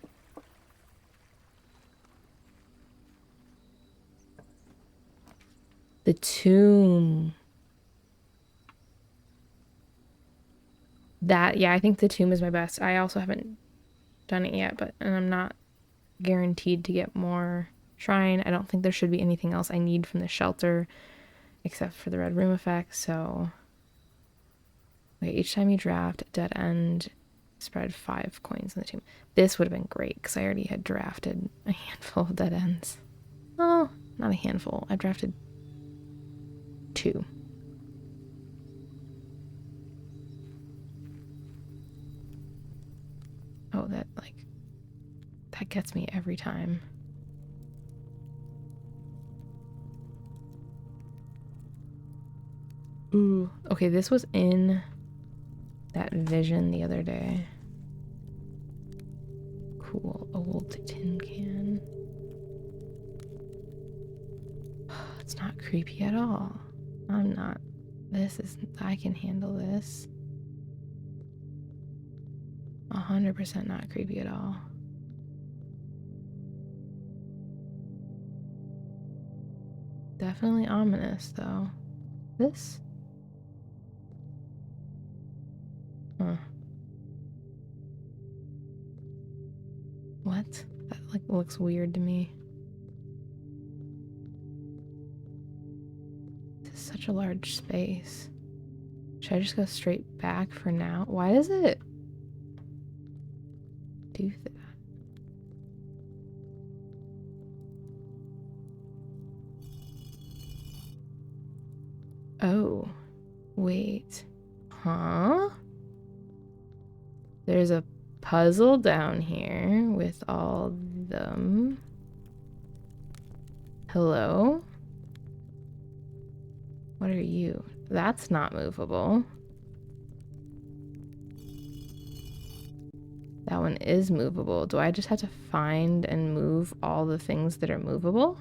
The tomb. Yeah, I think the tomb is my best. I also haven't done it yet, and I'm not guaranteed to get more shrine. I don't think there should be anything else I need from the shelter except for the red room effect, so... Okay, each time you draft a dead end, spread 5 coins in the tomb. This would have been great, because I already had drafted a handful of dead ends. Oh, not a handful. I drafted 2. Oh, that gets me every time. Ooh, okay, this was in that vision the other day. Cool, old tin can. It's not creepy at all. I'm not. I can handle this. 100% not creepy at all. Definitely ominous, though. This? Huh. What? That, looks weird to me. This is such a large space. Should I just go straight back for now? Why does it do that? Oh, wait. Huh? There's a puzzle down here with all them. Hello? What are you? That's not movable. That one is movable. Do I just have to find and move all the things that are movable?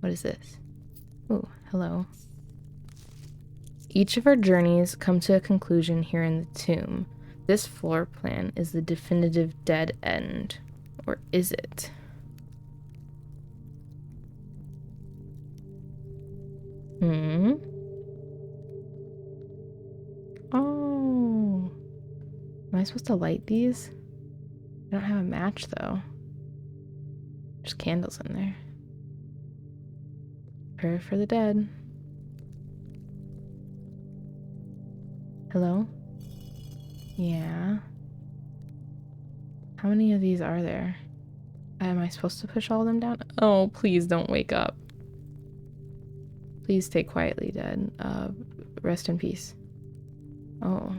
What is this? Oh, hello. Each of our journeys come to a conclusion here in the tomb. This floor plan is the definitive dead end. Or is it? Oh. Am I supposed to light these? I don't have a match though. There's candles in there. Prayer for the dead. Hello? Yeah. How many of these are there? Am I supposed to push all of them down? Oh, please don't wake up. Please stay quietly dead. Rest in peace. Oh.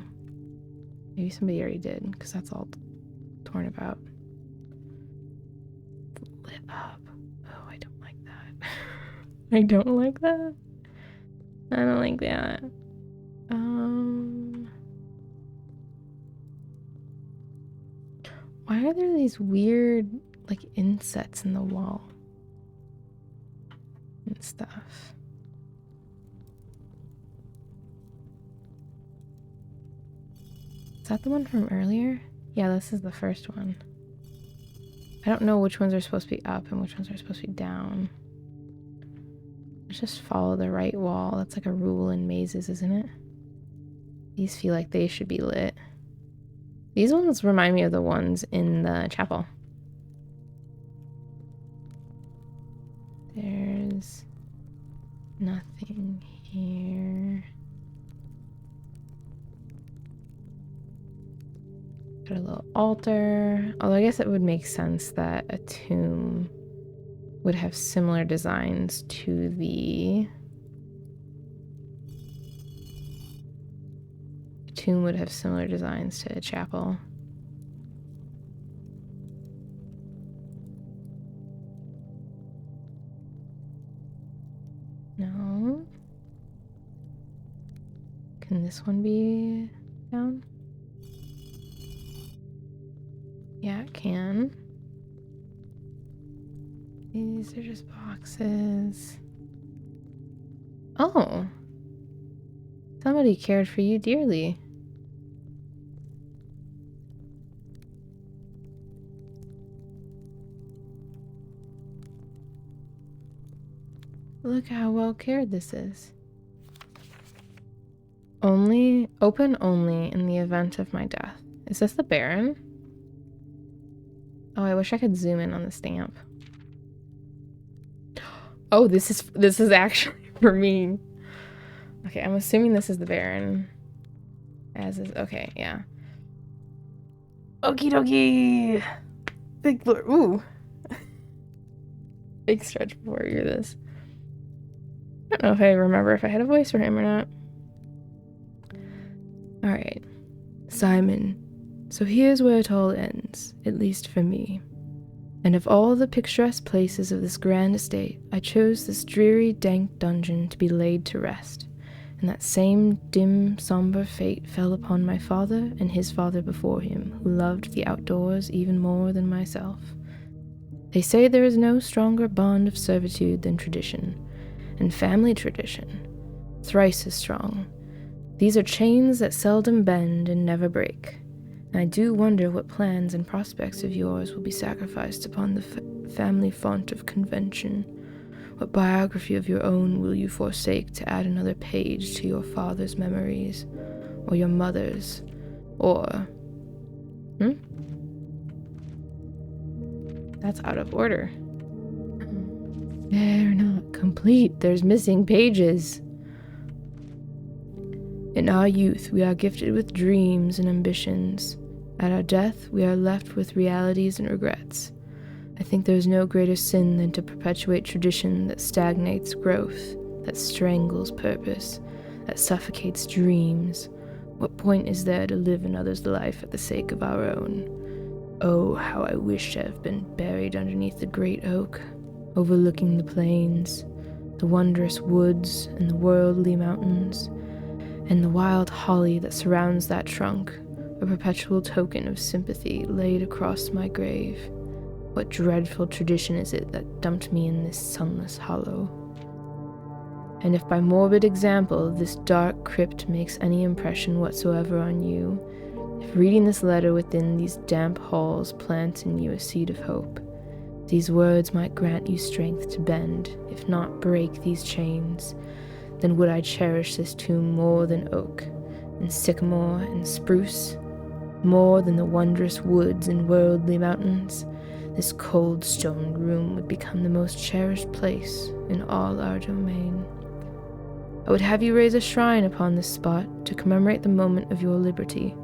Maybe somebody already did, because that's all torn about. Lit up. Oh, I don't like that. I don't like that. I don't like that. Why are there these weird, like, insets in the wall? And stuff. Is that the one from earlier? Yeah, this is the first one. I don't know which ones are supposed to be up and which ones are supposed to be down. Let's just follow the right wall. That's like a rule in mazes, isn't it? These feel like they should be lit. These ones remind me of the ones in the chapel. There's nothing here. Got a little altar. Although I guess it would make sense that a tomb would have similar designs to the... tomb would have similar designs to a chapel. No. Can this one be down? Yeah, it can. These are just boxes. Oh. Somebody cared for you dearly. Look how well cared this is. Open only in the event of my death. Is this the Baron? Oh, I wish I could zoom in on the stamp. Oh, this is actually for me. Okay, I'm assuming this is the Baron. As is, okay, yeah. Okie dokie! Big blur, ooh. Big stretch before you hear this. I don't know if I remember if I had a voice for him or not. Alright. Simon. So here's where it all ends, at least for me. And of all the picturesque places of this grand estate, I chose this dreary, dank dungeon to be laid to rest. And that same dim, somber fate fell upon my father and his father before him, who loved the outdoors even more than myself. They say there is no stronger bond of servitude than tradition, and family tradition, thrice as strong. These are chains that seldom bend and never break. And I do wonder what plans and prospects of yours will be sacrificed upon the family font of convention. What biography of your own will you forsake to add another page to your father's memories, or your mother's, or... That's out of order. They're not complete. There's missing pages. In our youth, we are gifted with dreams and ambitions. At our death, we are left with realities and regrets. I think there is no greater sin than to perpetuate tradition that stagnates growth, that strangles purpose, that suffocates dreams. What point is there to live another's life at the sake of our own? Oh, how I wish to have been buried underneath the great oak, overlooking the plains, the wondrous woods and the worldly mountains, and the wild holly that surrounds that trunk, a perpetual token of sympathy laid across my grave. What dreadful tradition is it that dumped me in this sunless hollow? And if by morbid example this dark crypt makes any impression whatsoever on you, if reading this letter within these damp halls plants in you a seed of hope, these words might grant you strength to bend, if not break these chains, then would I cherish this tomb more than oak, and sycamore and spruce. More than the wondrous woods and worldly mountains, this cold stone room would become the most cherished place in all our domain. I would have you raise a shrine upon this spot to commemorate the moment of your liberty,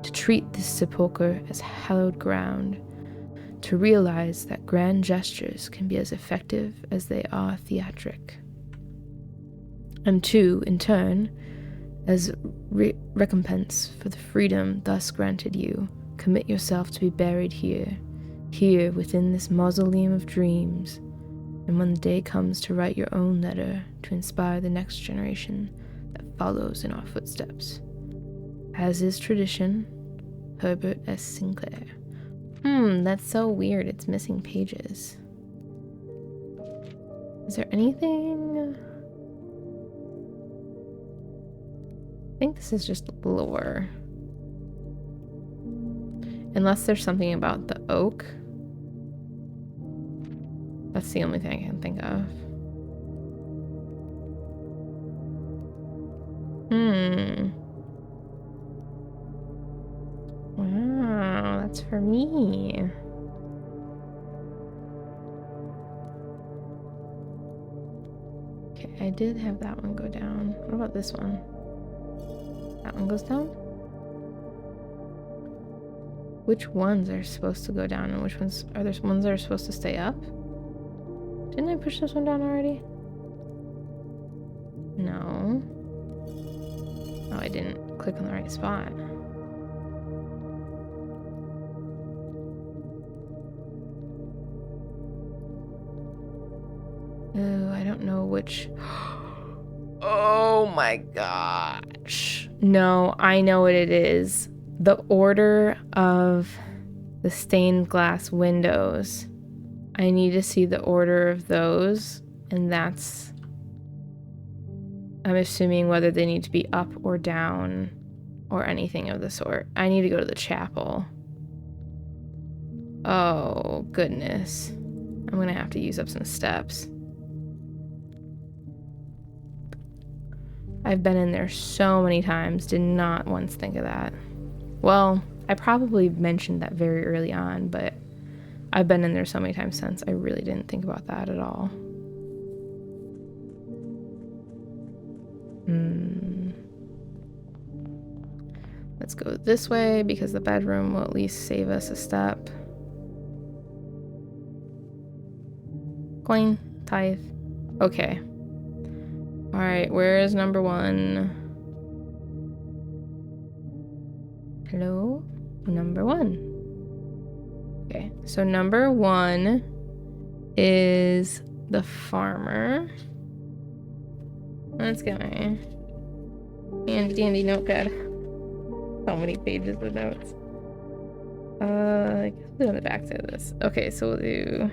to treat this sepulchre as hallowed ground, to realize that grand gestures can be as effective as they are theatric. And to, in turn, as recompense for the freedom thus granted you, commit yourself to be buried here, here within this mausoleum of dreams, and when the day comes to write your own letter to inspire the next generation that follows in our footsteps. As is tradition, Herbert S. Sinclair. That's so weird. It's missing pages. Is there anything? I think this is just lore. Unless there's something about the oak. That's the only thing I can think of. Wow, that's for me. Okay, I did have that one go down. What about this one? That one goes down? Which ones are supposed to go down and which ones are there ones that are supposed to stay up? Didn't I push this one down already? No. Oh, I didn't click on the right spot. Oh, I don't know which. Oh my gosh. No, I know what it is. The order of the stained glass windows. I need to see the order of those, and that's, I'm assuming, whether they need to be up or down or anything of the sort. I need to go to the chapel. Oh, goodness. I'm gonna have to use up some steps. I've been in there so many times, did not once think of that. Well, I probably mentioned that very early on, but I've been in there so many times since, I really didn't think about that at all. Let's go this way because the bedroom will at least save us a step. Coin, tithe. Okay. Alright, where is number 1? Hello? Number 1. Okay, so number 1 is the farmer. Let's get my handy dandy notepad. So many pages of notes. I guess we'll do on the back side of this. Okay, so we'll do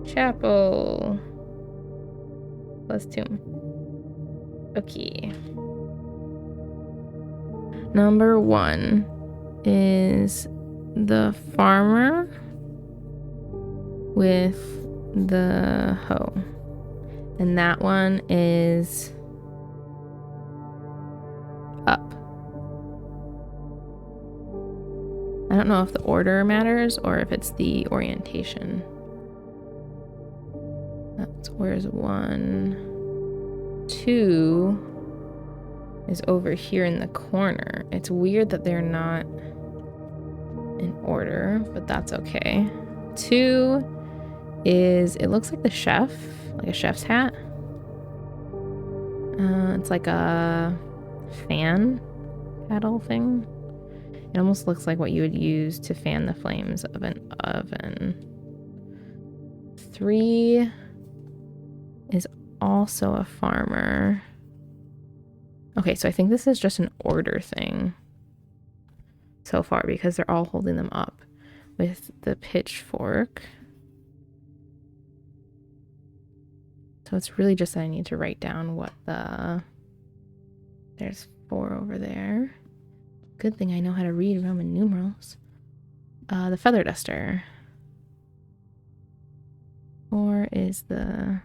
chapel plus tomb. Okay. Number 1 is the farmer with the hoe. And that one is up. I don't know if the order matters or if it's the orientation. That's where's 1. 2 is over here in the corner. It's weird that they're not in order, but that's okay. 2 is, it looks like the chef, like a chef's hat. It's like a fan paddle thing. It almost looks like what you would use to fan the flames of an oven. 3 is also a farmer. Okay, so I think this is just an order thing so far because they're all holding them up with the pitchfork. So it's really just that I need to write down what the... There's 4 over there. Good thing I know how to read Roman numerals. The feather duster. 4 is the...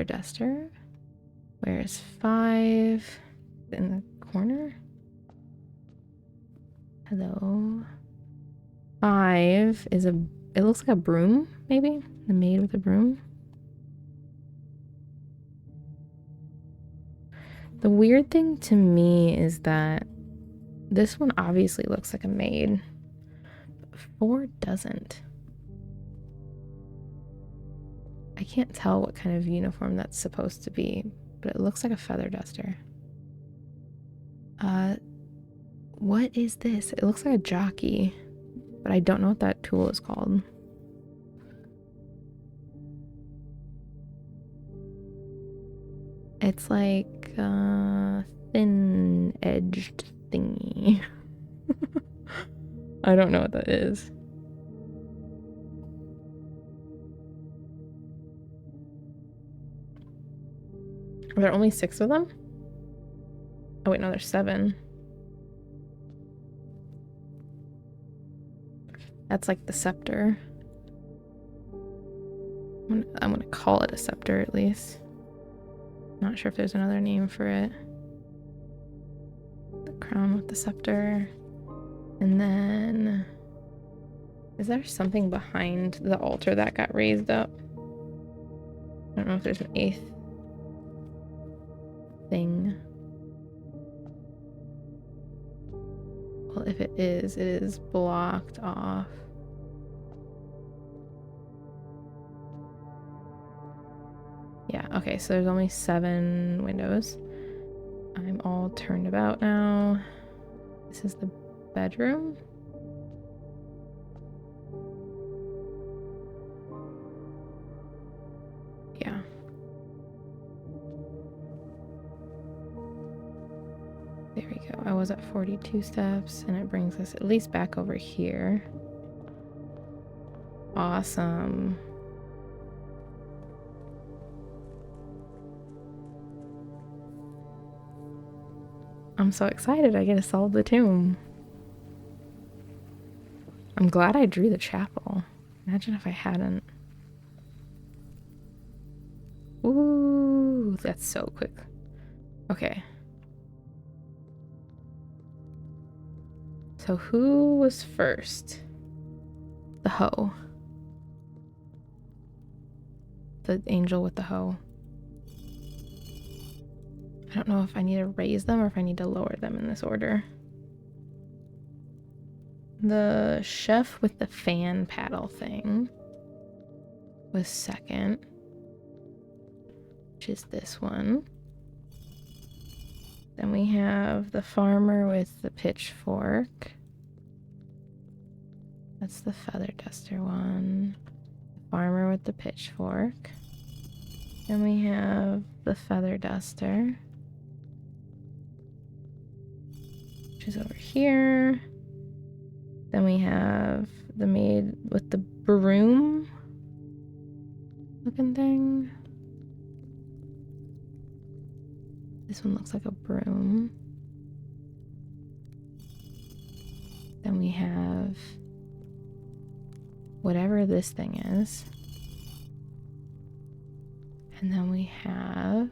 duster. Where's 5? In the corner? Hello. 5 is a... It looks like a broom, maybe? The maid with a broom? The weird thing to me is that this one obviously looks like a maid, but 4 doesn't. I can't tell what kind of uniform that's supposed to be, but it looks like a feather duster. What is this? It looks like a jockey, but I don't know what that tool is called. It's like a thin-edged thingy. I don't know what that is. Are there only 6 of them? Oh wait, no, there's 7. That's like the scepter. I'm gonna call it a scepter at least. Not sure if there's another name for it. The crown with the scepter. And then... Is there something behind the altar that got raised up? I don't know if there's an 8th thing. Well, if it is blocked off. Yeah, okay, so there's only 7 windows. I'm all turned about now. This is the bedroom. Yeah. There we go. I was at 42 steps, and it brings us at least back over here. Awesome. I'm so excited I get to solve the tomb. I'm glad I drew the chapel. Imagine if I hadn't. Ooh, that's so quick. Okay. So who was first? The hoe. The angel with the hoe. I don't know if I need to raise them or if I need to lower them in this order. The chef with the fan paddle thing was second, which is this one. Then we have the farmer with the pitchfork. That's the feather duster one. The farmer with the pitchfork. Then we have the feather duster, which is over here. Then we have the maid with the broom looking thing. This one looks like a broom. Then we have whatever this thing is. And then we have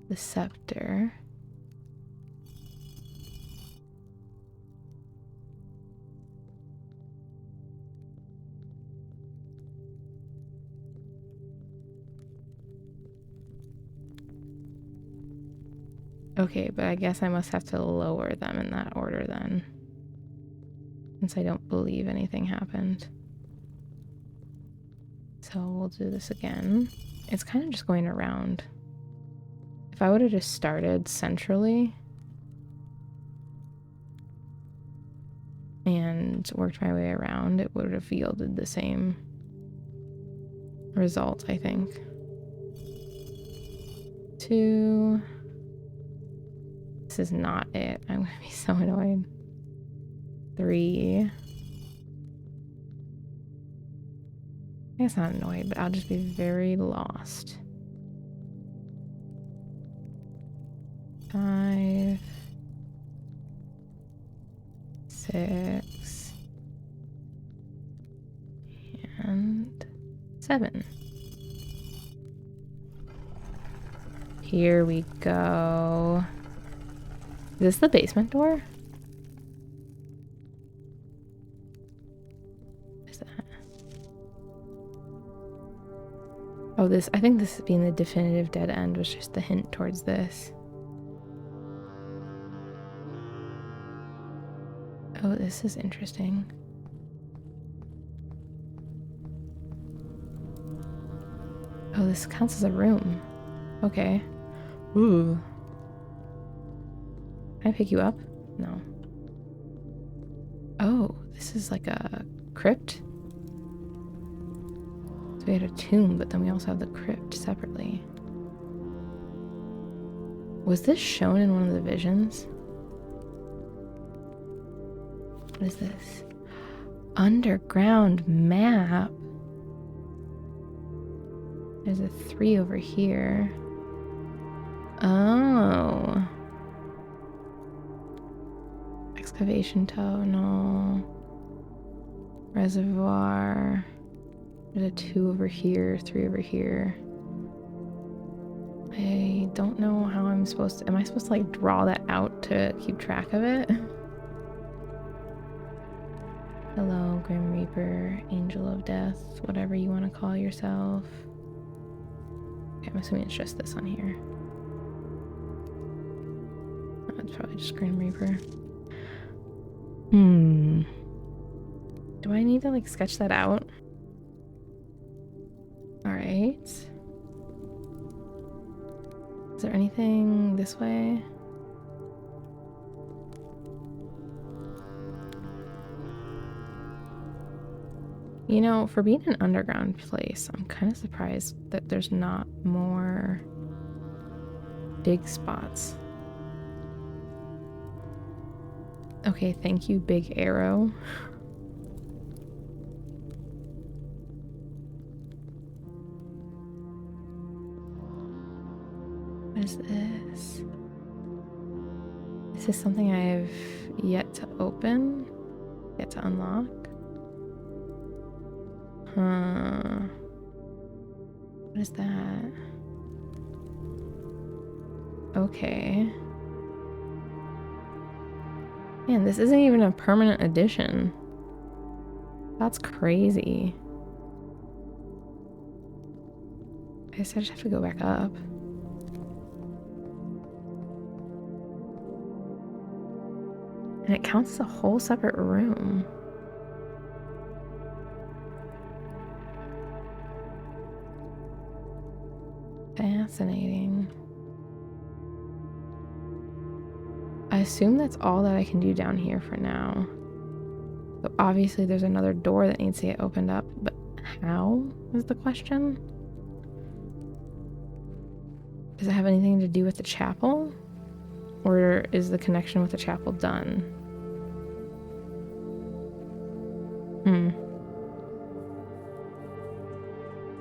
the scepter. Okay, but I guess I must have to lower them in that order then, since I don't believe anything happened. So we'll do this again. It's kind of just going around. If I would have just started centrally and worked my way around, it would have yielded the same result, I think. 2. This is not it. I'm gonna be so annoyed. 3. I guess not annoyed, but I'll just be very lost. 5. 6. And 7. Here we go. Is this the basement door? What is that? Oh, this, I think this being the definitive dead end was just the hint towards this. Oh, this is interesting. Oh, this counts as a room. Okay. Ooh. Can I pick you up? No. Oh, this is like a crypt? So we had a tomb, but then we also have the crypt separately. Was this shown in one of the visions? What is this? Underground map. There's a 3 over here. Oh. Excavation tunnel. Reservoir. There's a 2 over here, 3 over here. I don't know how I'm supposed to... Am I supposed to like draw that out to keep track of it? Hello, Grim Reaper, Angel of Death, whatever you want to call yourself. Okay, I'm assuming it's just this on here. Oh, it's probably just Grim Reaper. Do I need to like sketch that out? Alright. Is there anything this way? You know, for being an underground place, I'm kind of surprised that there's not more dig spots. Okay, thank you, big arrow. What is this? Is this something I've yet to open? Yet to unlock? What is that? Okay. Man, this isn't even a permanent addition. That's crazy. I guess I just have to go back up. And it counts as a whole separate room. Fascinating. I assume that's all that I can do down here for now. So obviously there's another door that needs to get opened up, but how is the question? Does it have anything to do with the chapel? Or is the connection with the chapel done?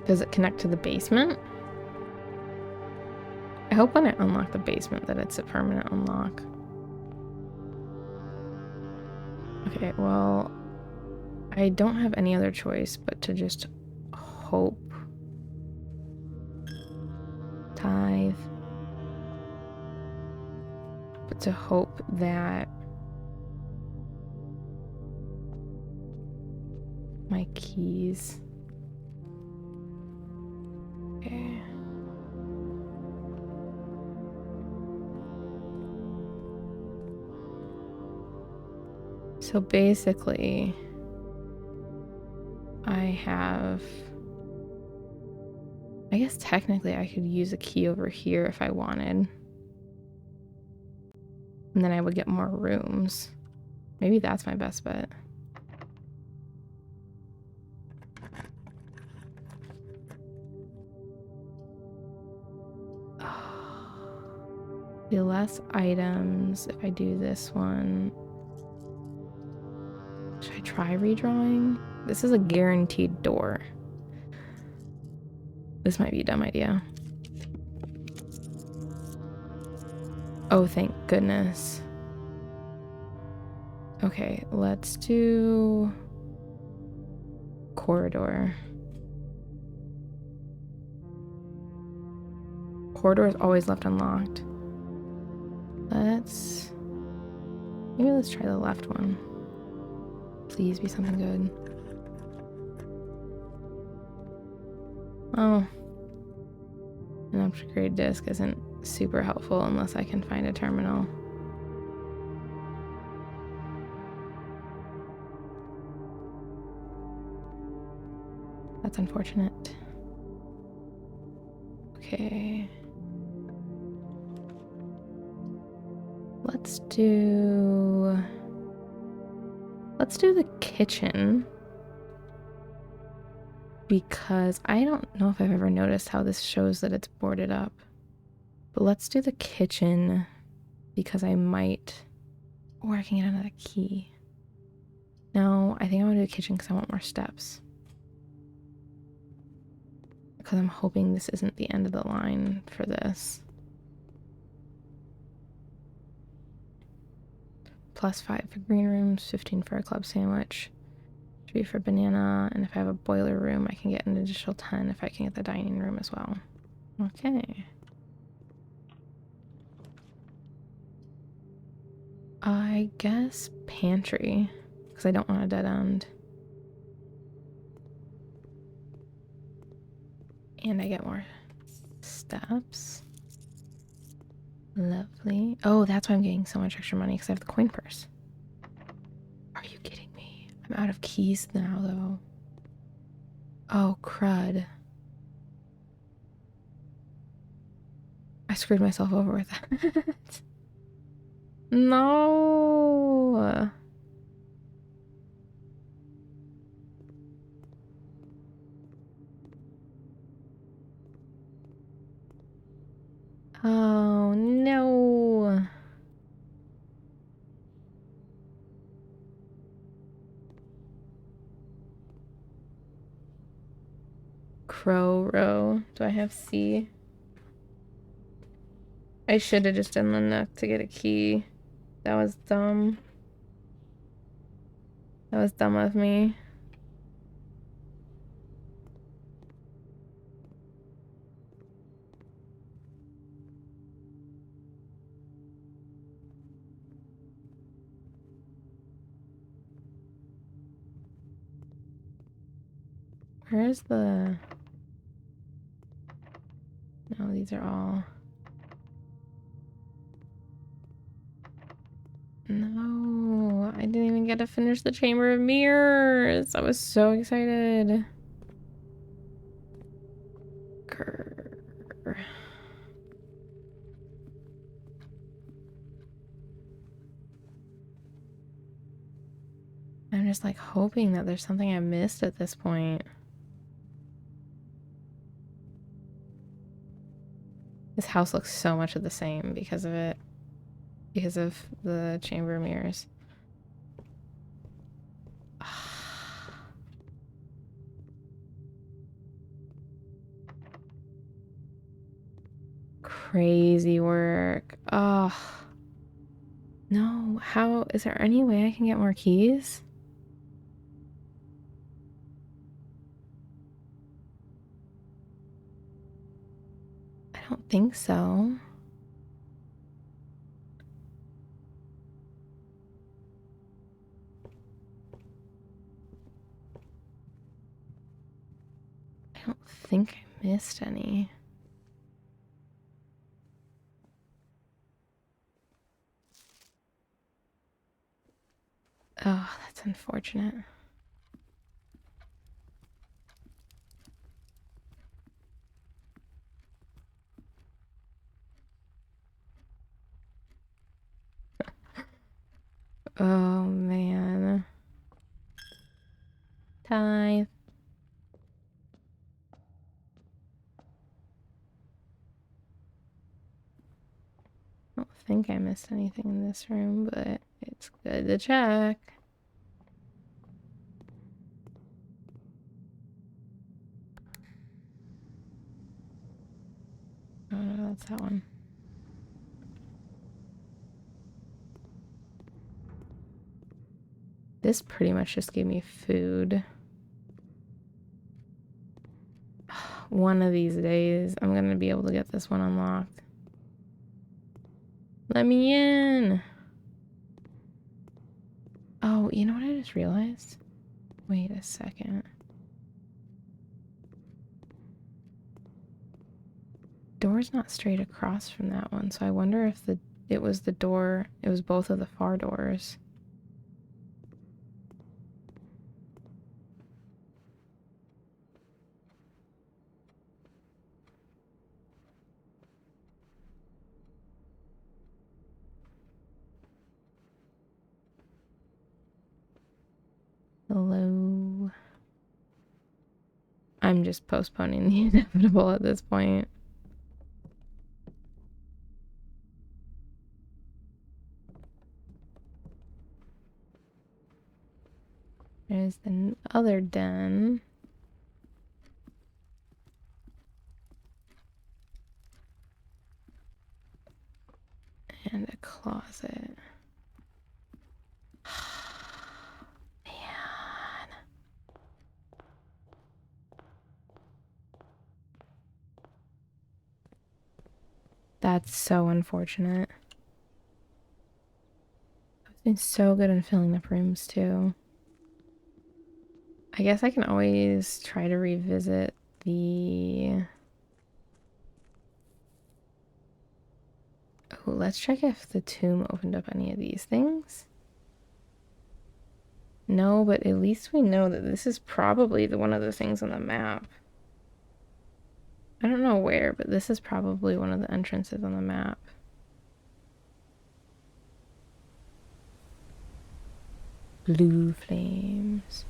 Does it connect to the basement? I hope when I unlock the basement that it's a permanent unlock. Okay, well, I don't have any other choice but to just hope. Tithe. But to hope that my keys. Okay. So basically, I guess technically I could use a key over here if I wanted. And then I would get more rooms. Maybe that's my best bet. The less items if I do this one. Should I try redrawing? This is a guaranteed door. This might be a dumb idea. Oh, thank goodness. Okay, let's do corridor. Corridor is always left unlocked. Maybe let's try the left one. Please be something good. Oh. An upgrade disc isn't super helpful unless I can find a terminal. That's unfortunate. Okay. Let's do the kitchen, because I don't know if I've ever noticed how this shows that it's boarded up. But let's do the kitchen because I might, or I can get another key. No, I think I want to do the kitchen because I want more steps. Because I'm hoping this isn't the end of the line for this. +5 for green rooms, 15 for a club sandwich, 3 for banana, and if I have a boiler room, I can get an additional 10 if I can get the dining room as well. Okay. I guess pantry, because I don't want a dead end. And I get more steps. Lovely. Oh, that's why I'm getting so much extra money, because I have the coin purse. Are you kidding me? I'm out of keys now, though. Oh, crud. I screwed myself over with that. No. Oh, no. Crow row. Do I have C? I should have just done the nook to get a key. That was dumb. That was dumb of me. Where's the... No, these are all... No, I didn't even get to finish the Chamber of Mirrors. I was so excited. Grr. I'm just like hoping that there's something I missed at this point. This house looks so much of the same because of it. Because of the Chamber of Mirrors. Crazy work. Oh. No, how is there any way I can get more keys? I don't think so. I don't think I missed any. Oh, that's unfortunate. Oh, man. Tithe. I don't think I missed anything in this room, but it's good to check. Oh, no, that's that one. This pretty much just gave me food. one of these days I'm gonna be able to get this one unlocked. Let me in! Oh, you know what I just realized? Wait a second. Door's not straight across from that one, so I wonder if it was the door, it was both of the far doors. Hello. I'm just postponing the inevitable at this point. There's the other den. And a closet. Man. That's so unfortunate. I've been so good at filling up rooms too. I guess I can always try to revisit the... Oh, let's check if the tomb opened up any of these things. No, but at least we know that this is probably one of the things on the map. I don't know where, but this is probably one of the entrances on the map. Blue flames.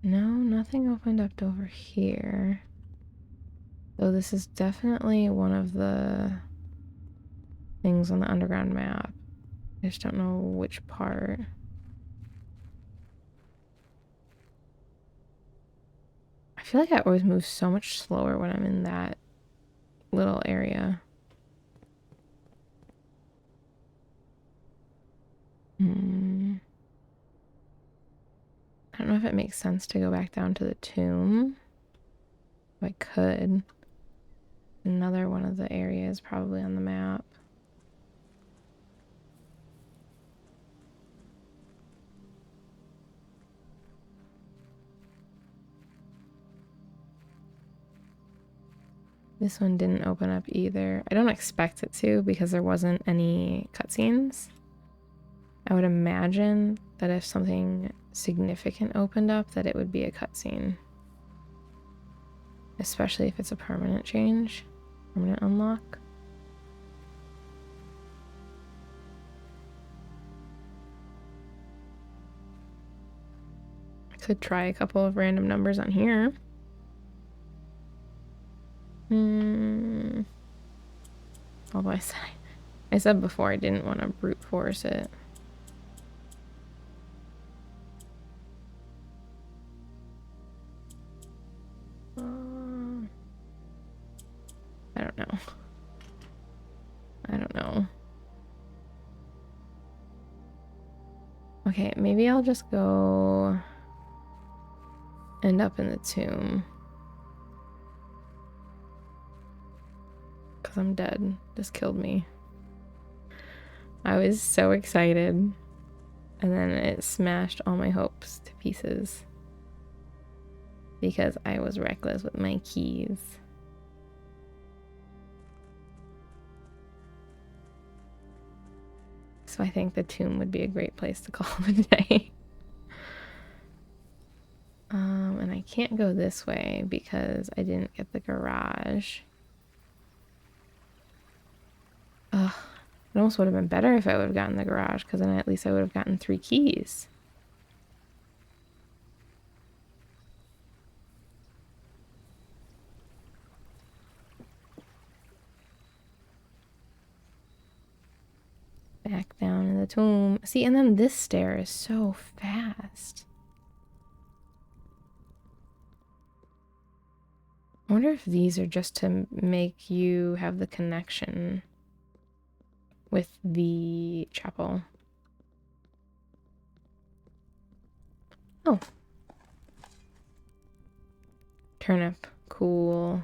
No, nothing opened up over here. Though this is definitely one of the things on the underground map. I just don't know which part. I feel like I always move so much slower when I'm in that little area. I don't know if it makes sense to go back down to the tomb. I could. Another one of the areas probably on the map. This one didn't open up either. I don't expect it to because there wasn't any cutscenes. I would imagine that if something significant opened up, that it would be a cutscene. Especially if it's a permanent change, permanent unlock. I could try a couple of random numbers on here. Although I said before I didn't want to brute force it. I don't know. I don't know. Okay, maybe I'll just go end up in the tomb. Because I'm dead. This killed me. I was so excited. And then it smashed all my hopes to pieces. Because I was reckless with my keys. So I think the tomb would be a great place to call it a day. And I can't go this way because I didn't get the garage. Ugh. It almost would have been better if I would have gotten the garage, because then at least I would have gotten 3 keys. Back down in the tomb. See, and then this stair is so fast. I wonder if these are just to make you have the connection with the chapel. Oh. Turnip. Cool.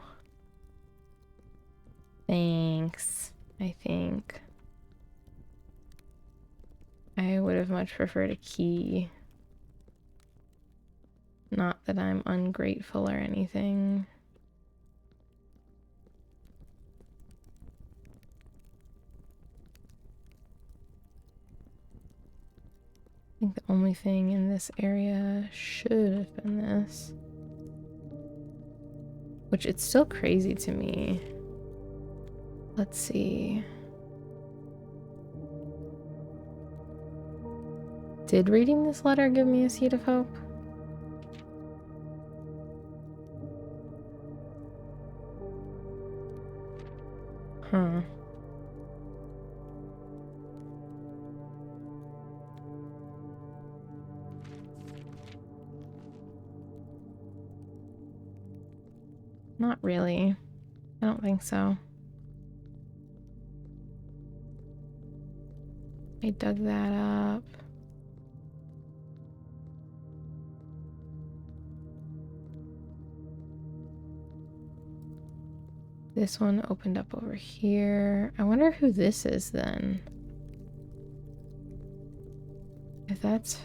Thanks, I think. I would have much preferred a key. Not that I'm ungrateful or anything. I think the only thing in this area should have been this. Which it's still crazy to me. Let's see. Did reading this letter give me a seed of hope? Huh. Not really. I don't think so. I dug that up. This one opened up over here. I wonder who this is then. If that's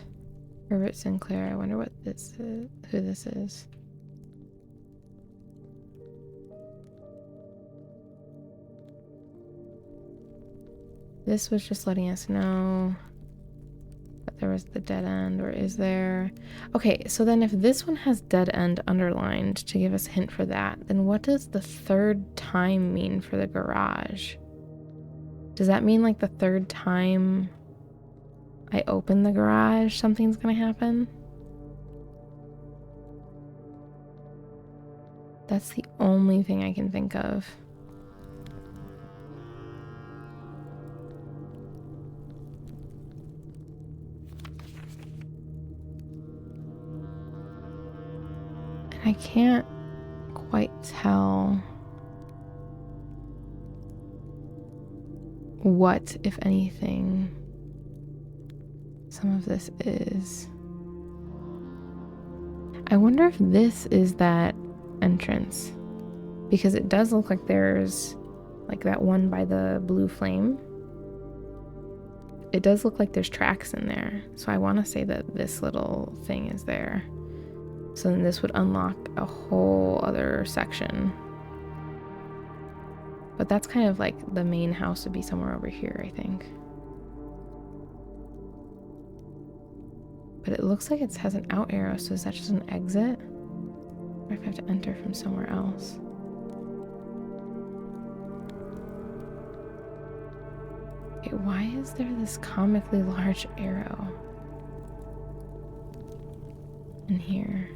Herbert Sinclair, I wonder what this is, who this is. This was just letting us know that there was the dead end, or is there? Okay, so then if this one has dead end underlined to give us a hint for that, then what does the third time mean for the garage? Does that mean like the third time I open the garage, something's gonna happen? That's the only thing I can think of. I can't quite tell what, if anything, some of this is. I wonder if this is that entrance, because it does look like there's like that one by the blue flame. It does look like there's tracks in there, so I want to say that this little thing is there. So then this would unlock a whole other section. But that's kind of like the main house would be somewhere over here, I think. But it looks like it has an out arrow, so is that just an exit? Or if I have to enter from somewhere else? Okay, why is there this comically large arrow in here?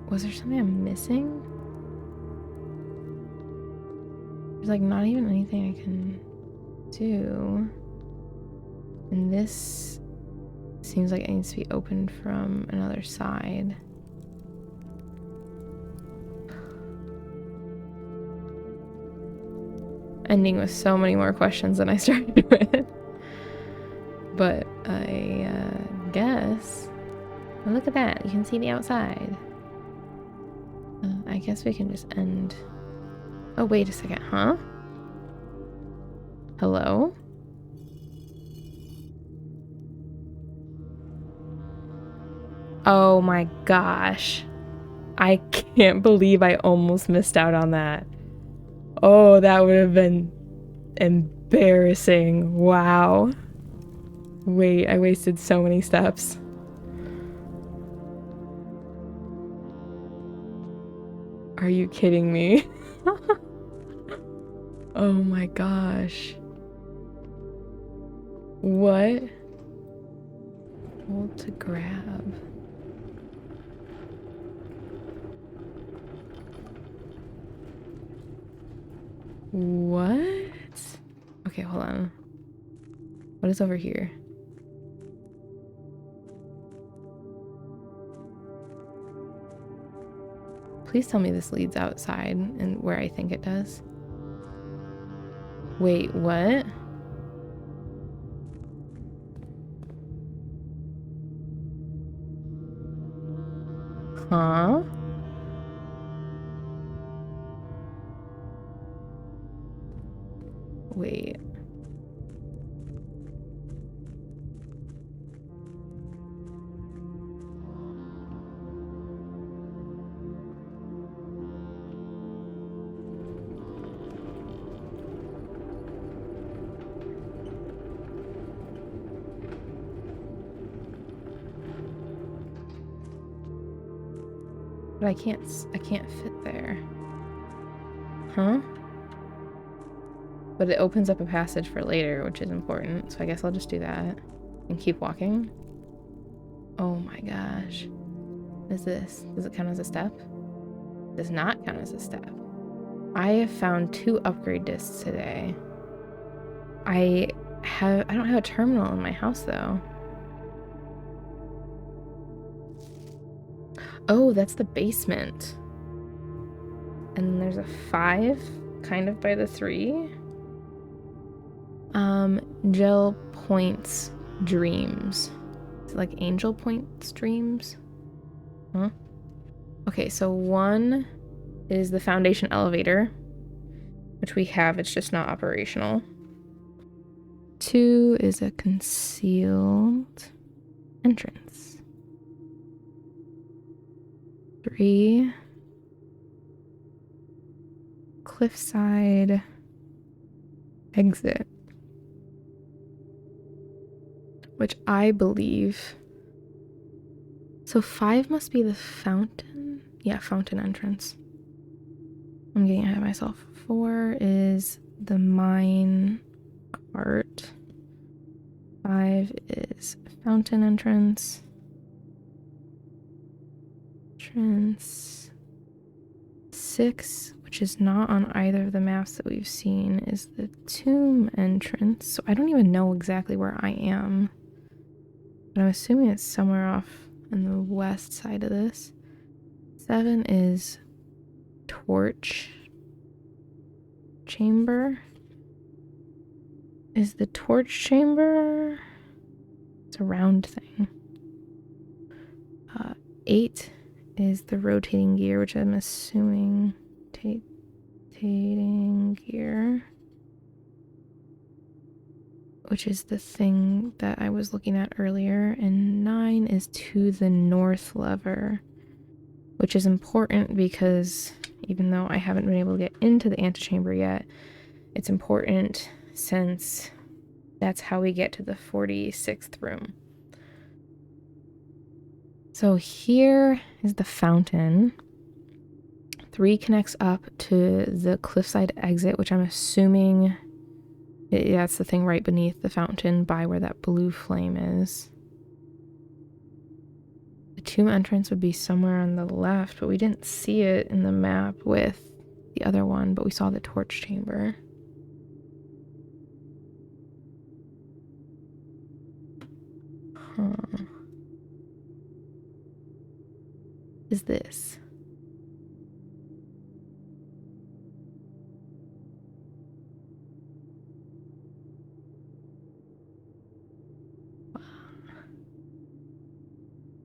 Was there something I'm missing? There's like not even anything I can do. And this seems like it needs to be opened from another side. Ending with so many more questions than I started with. But I guess... Well, look at that. You can see the outside. I guess we can just end... Oh, wait a second, huh? Hello? Oh my gosh. I can't believe I almost missed out on that. Oh, that would have been embarrassing. Wow. Wait, I wasted so many steps. Are you kidding me? Oh my gosh. What? Hold to grab. What? Okay, hold on. What is over here? Please tell me this leads outside and where I think it does. Wait, what? Huh? Wait. But I can't fit there. Huh? But it opens up a passage for later, which is important. So I guess I'll just do that and keep walking. Oh my gosh. What is this? Does it count as a step? It does not count as a step. I have found 2 upgrade discs today. I don't have a terminal in my house though. Oh, that's the basement. And then there's a 5 kind of by the 3. Gel Points Dreams. Is it like Angel Points Dreams? Huh? Okay, so 1 is the foundation elevator, which we have, it's just not operational. 2 is a concealed entrance. 3, cliffside exit, which I believe. So 5 must be the fountain. Yeah, fountain entrance. I'm getting ahead of myself. 4 is the mine cart. 5 is fountain entrance. Entrance. 6, which is not on either of the maps that we've seen, is the tomb entrance. So I don't even know exactly where I am. But I'm assuming it's somewhere off on the west side of this. 7 is torch chamber. Is the torch chamber? It's a round thing. 8 is the rotating gear, which I'm assuming rotating gear, which is the thing that I was looking at earlier. And 9 is to the north lever, which is important because even though I haven't been able to get into the antechamber yet, it's important since that's how we get to the 46th room. So here is the fountain. 3 connects up to the cliffside exit, which I'm assuming that's the thing right beneath the fountain by where that blue flame is. The tomb entrance would be somewhere on the left, but we didn't see it in the map with the other one, but we saw the torch chamber. Huh. Is this?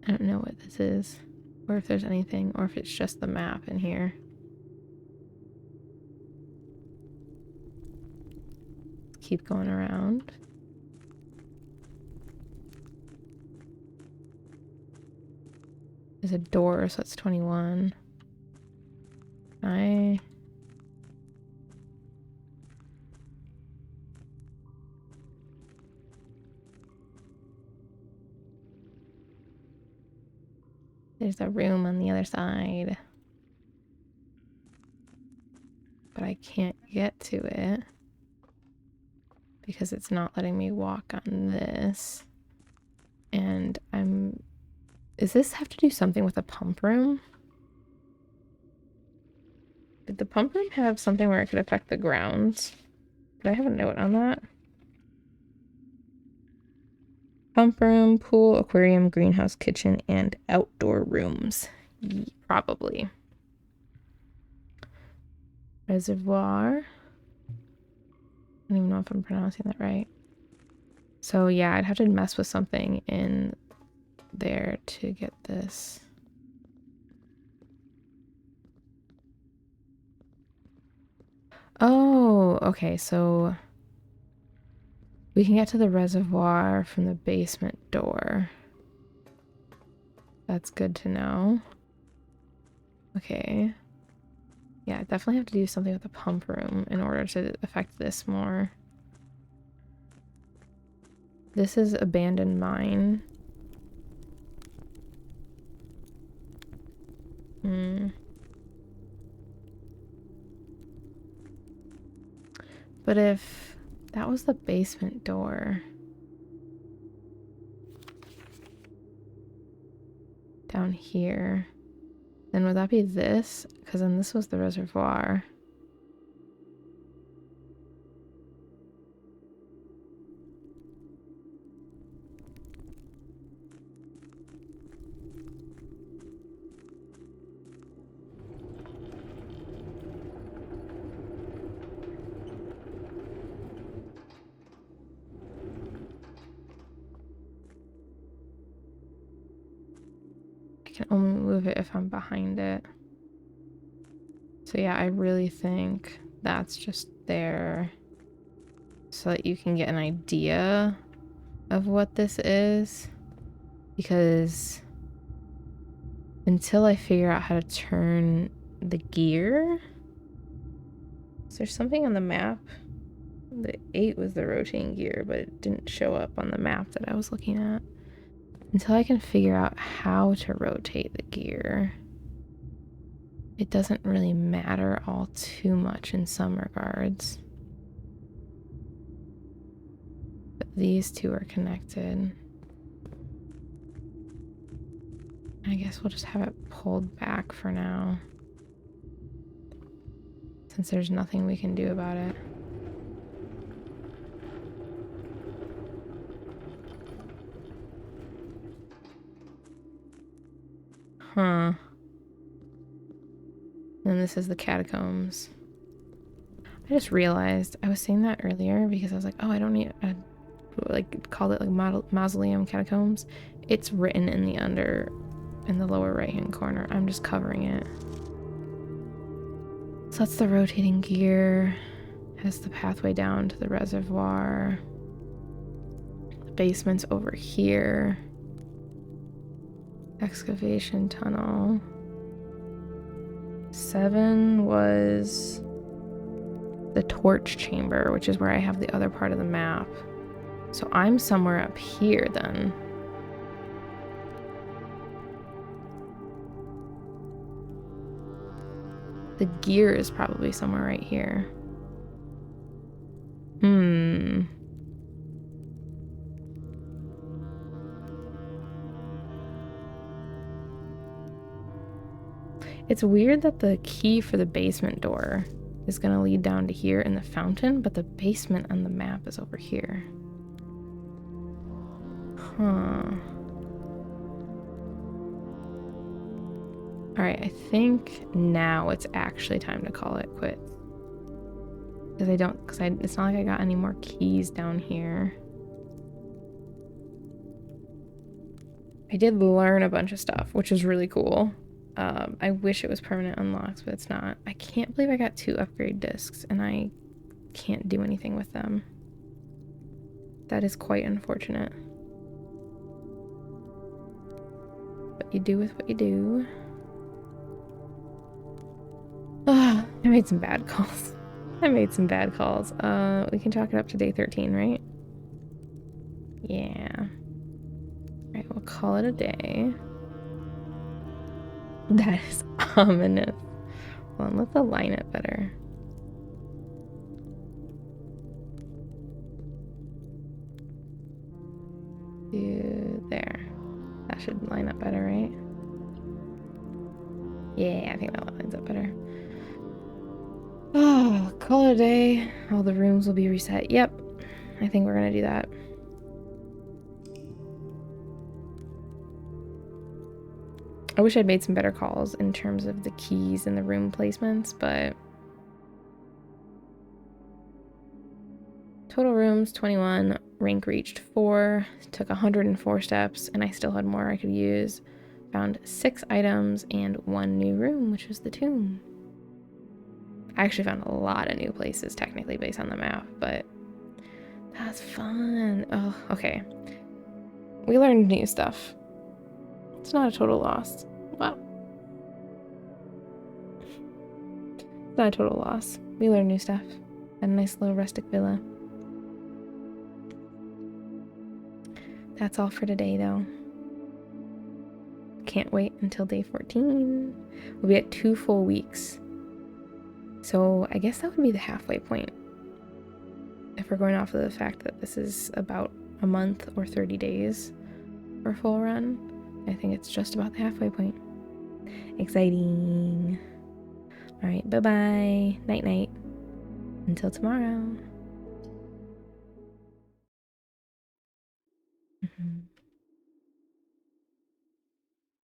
I don't know what this is, or if there's anything, or if it's just the map in here. Let's keep going around. There's a door, so that's 21. There's a room on the other side, but I can't get to it because it's not letting me walk on this. And does this have to do something with a pump room? Did the pump room have something where it could affect the grounds? Did I have a note on that? Pump room, pool, aquarium, greenhouse, kitchen, and outdoor rooms. Probably. Reservoir. I don't even know if I'm pronouncing that right. So yeah, I'd have to mess with something in there to get this. Oh, okay, so we can get to the reservoir from the basement door. That's good to know. Okay. Yeah, I definitely have to do something with the pump room in order to affect this more. This is abandoned mine. But if that was the basement door down here, then would that be this? Because then this was the reservoir. I can only move it if I'm behind it. So yeah, I really think that's just there so that you can get an idea of what this is. Because until I figure out how to turn the gear, is there something on the map? The 8 was the rotating gear, but it didn't show up on the map that I was looking at. Until I can figure out how to rotate the gear, it doesn't really matter all too much in some regards. But these two are connected. I guess we'll just have it pulled back for now, since there's nothing we can do about it. Huh. And this is the catacombs. I just realized I was saying that earlier because I was like, oh, I don't need like called it like mausoleum catacombs. It's written in the lower right hand corner. I'm just covering it. So that's the rotating gear. Has the pathway down to the reservoir. The basement's over here. Excavation tunnel. 7 was the torch chamber, which is where I have the other part of the map. So I'm somewhere up here then. The gear is probably somewhere right here. It's weird that the key for the basement door is going to lead down to here in the fountain, but the basement on the map is over here. Huh. Alright, I think now it's actually time to call it quits. Because it's not like I got any more keys down here. I did learn a bunch of stuff, which is really cool. I wish it was permanent unlocks, but it's not. I can't believe I got 2 upgrade discs and I can't do anything with them. That is quite unfortunate. But you do with what you do. I made some bad calls. We can chalk it up to day 13, right? Yeah. Alright, we'll call it a day. That is ominous. Hold on, let's align it better. There. That should line up better, right? Yeah, I think that lines up better. Oh, call it a day. All the rooms will be reset. Yep. I think we're gonna do that. I wish I'd made some better calls in terms of the keys and the room placements, but total rooms 21, rank reached 4, took 104 steps, and I still had more I could use. Found 6 items and 1 new room, which was the tomb. I actually found a lot of new places technically based on the map, but that's fun. Oh, okay. We learned new stuff. It's not a total loss. Wow. It's not a total loss. We learned new stuff. Had a nice little rustic villa. That's all for today, though. Can't wait until day 14. We'll be at 2 full weeks. So I guess that would be the halfway point. If we're going off of the fact that this is about a month or 30 days for a full run, I think it's just about the halfway point. Exciting. All right, bye-bye. Night-night. Until tomorrow.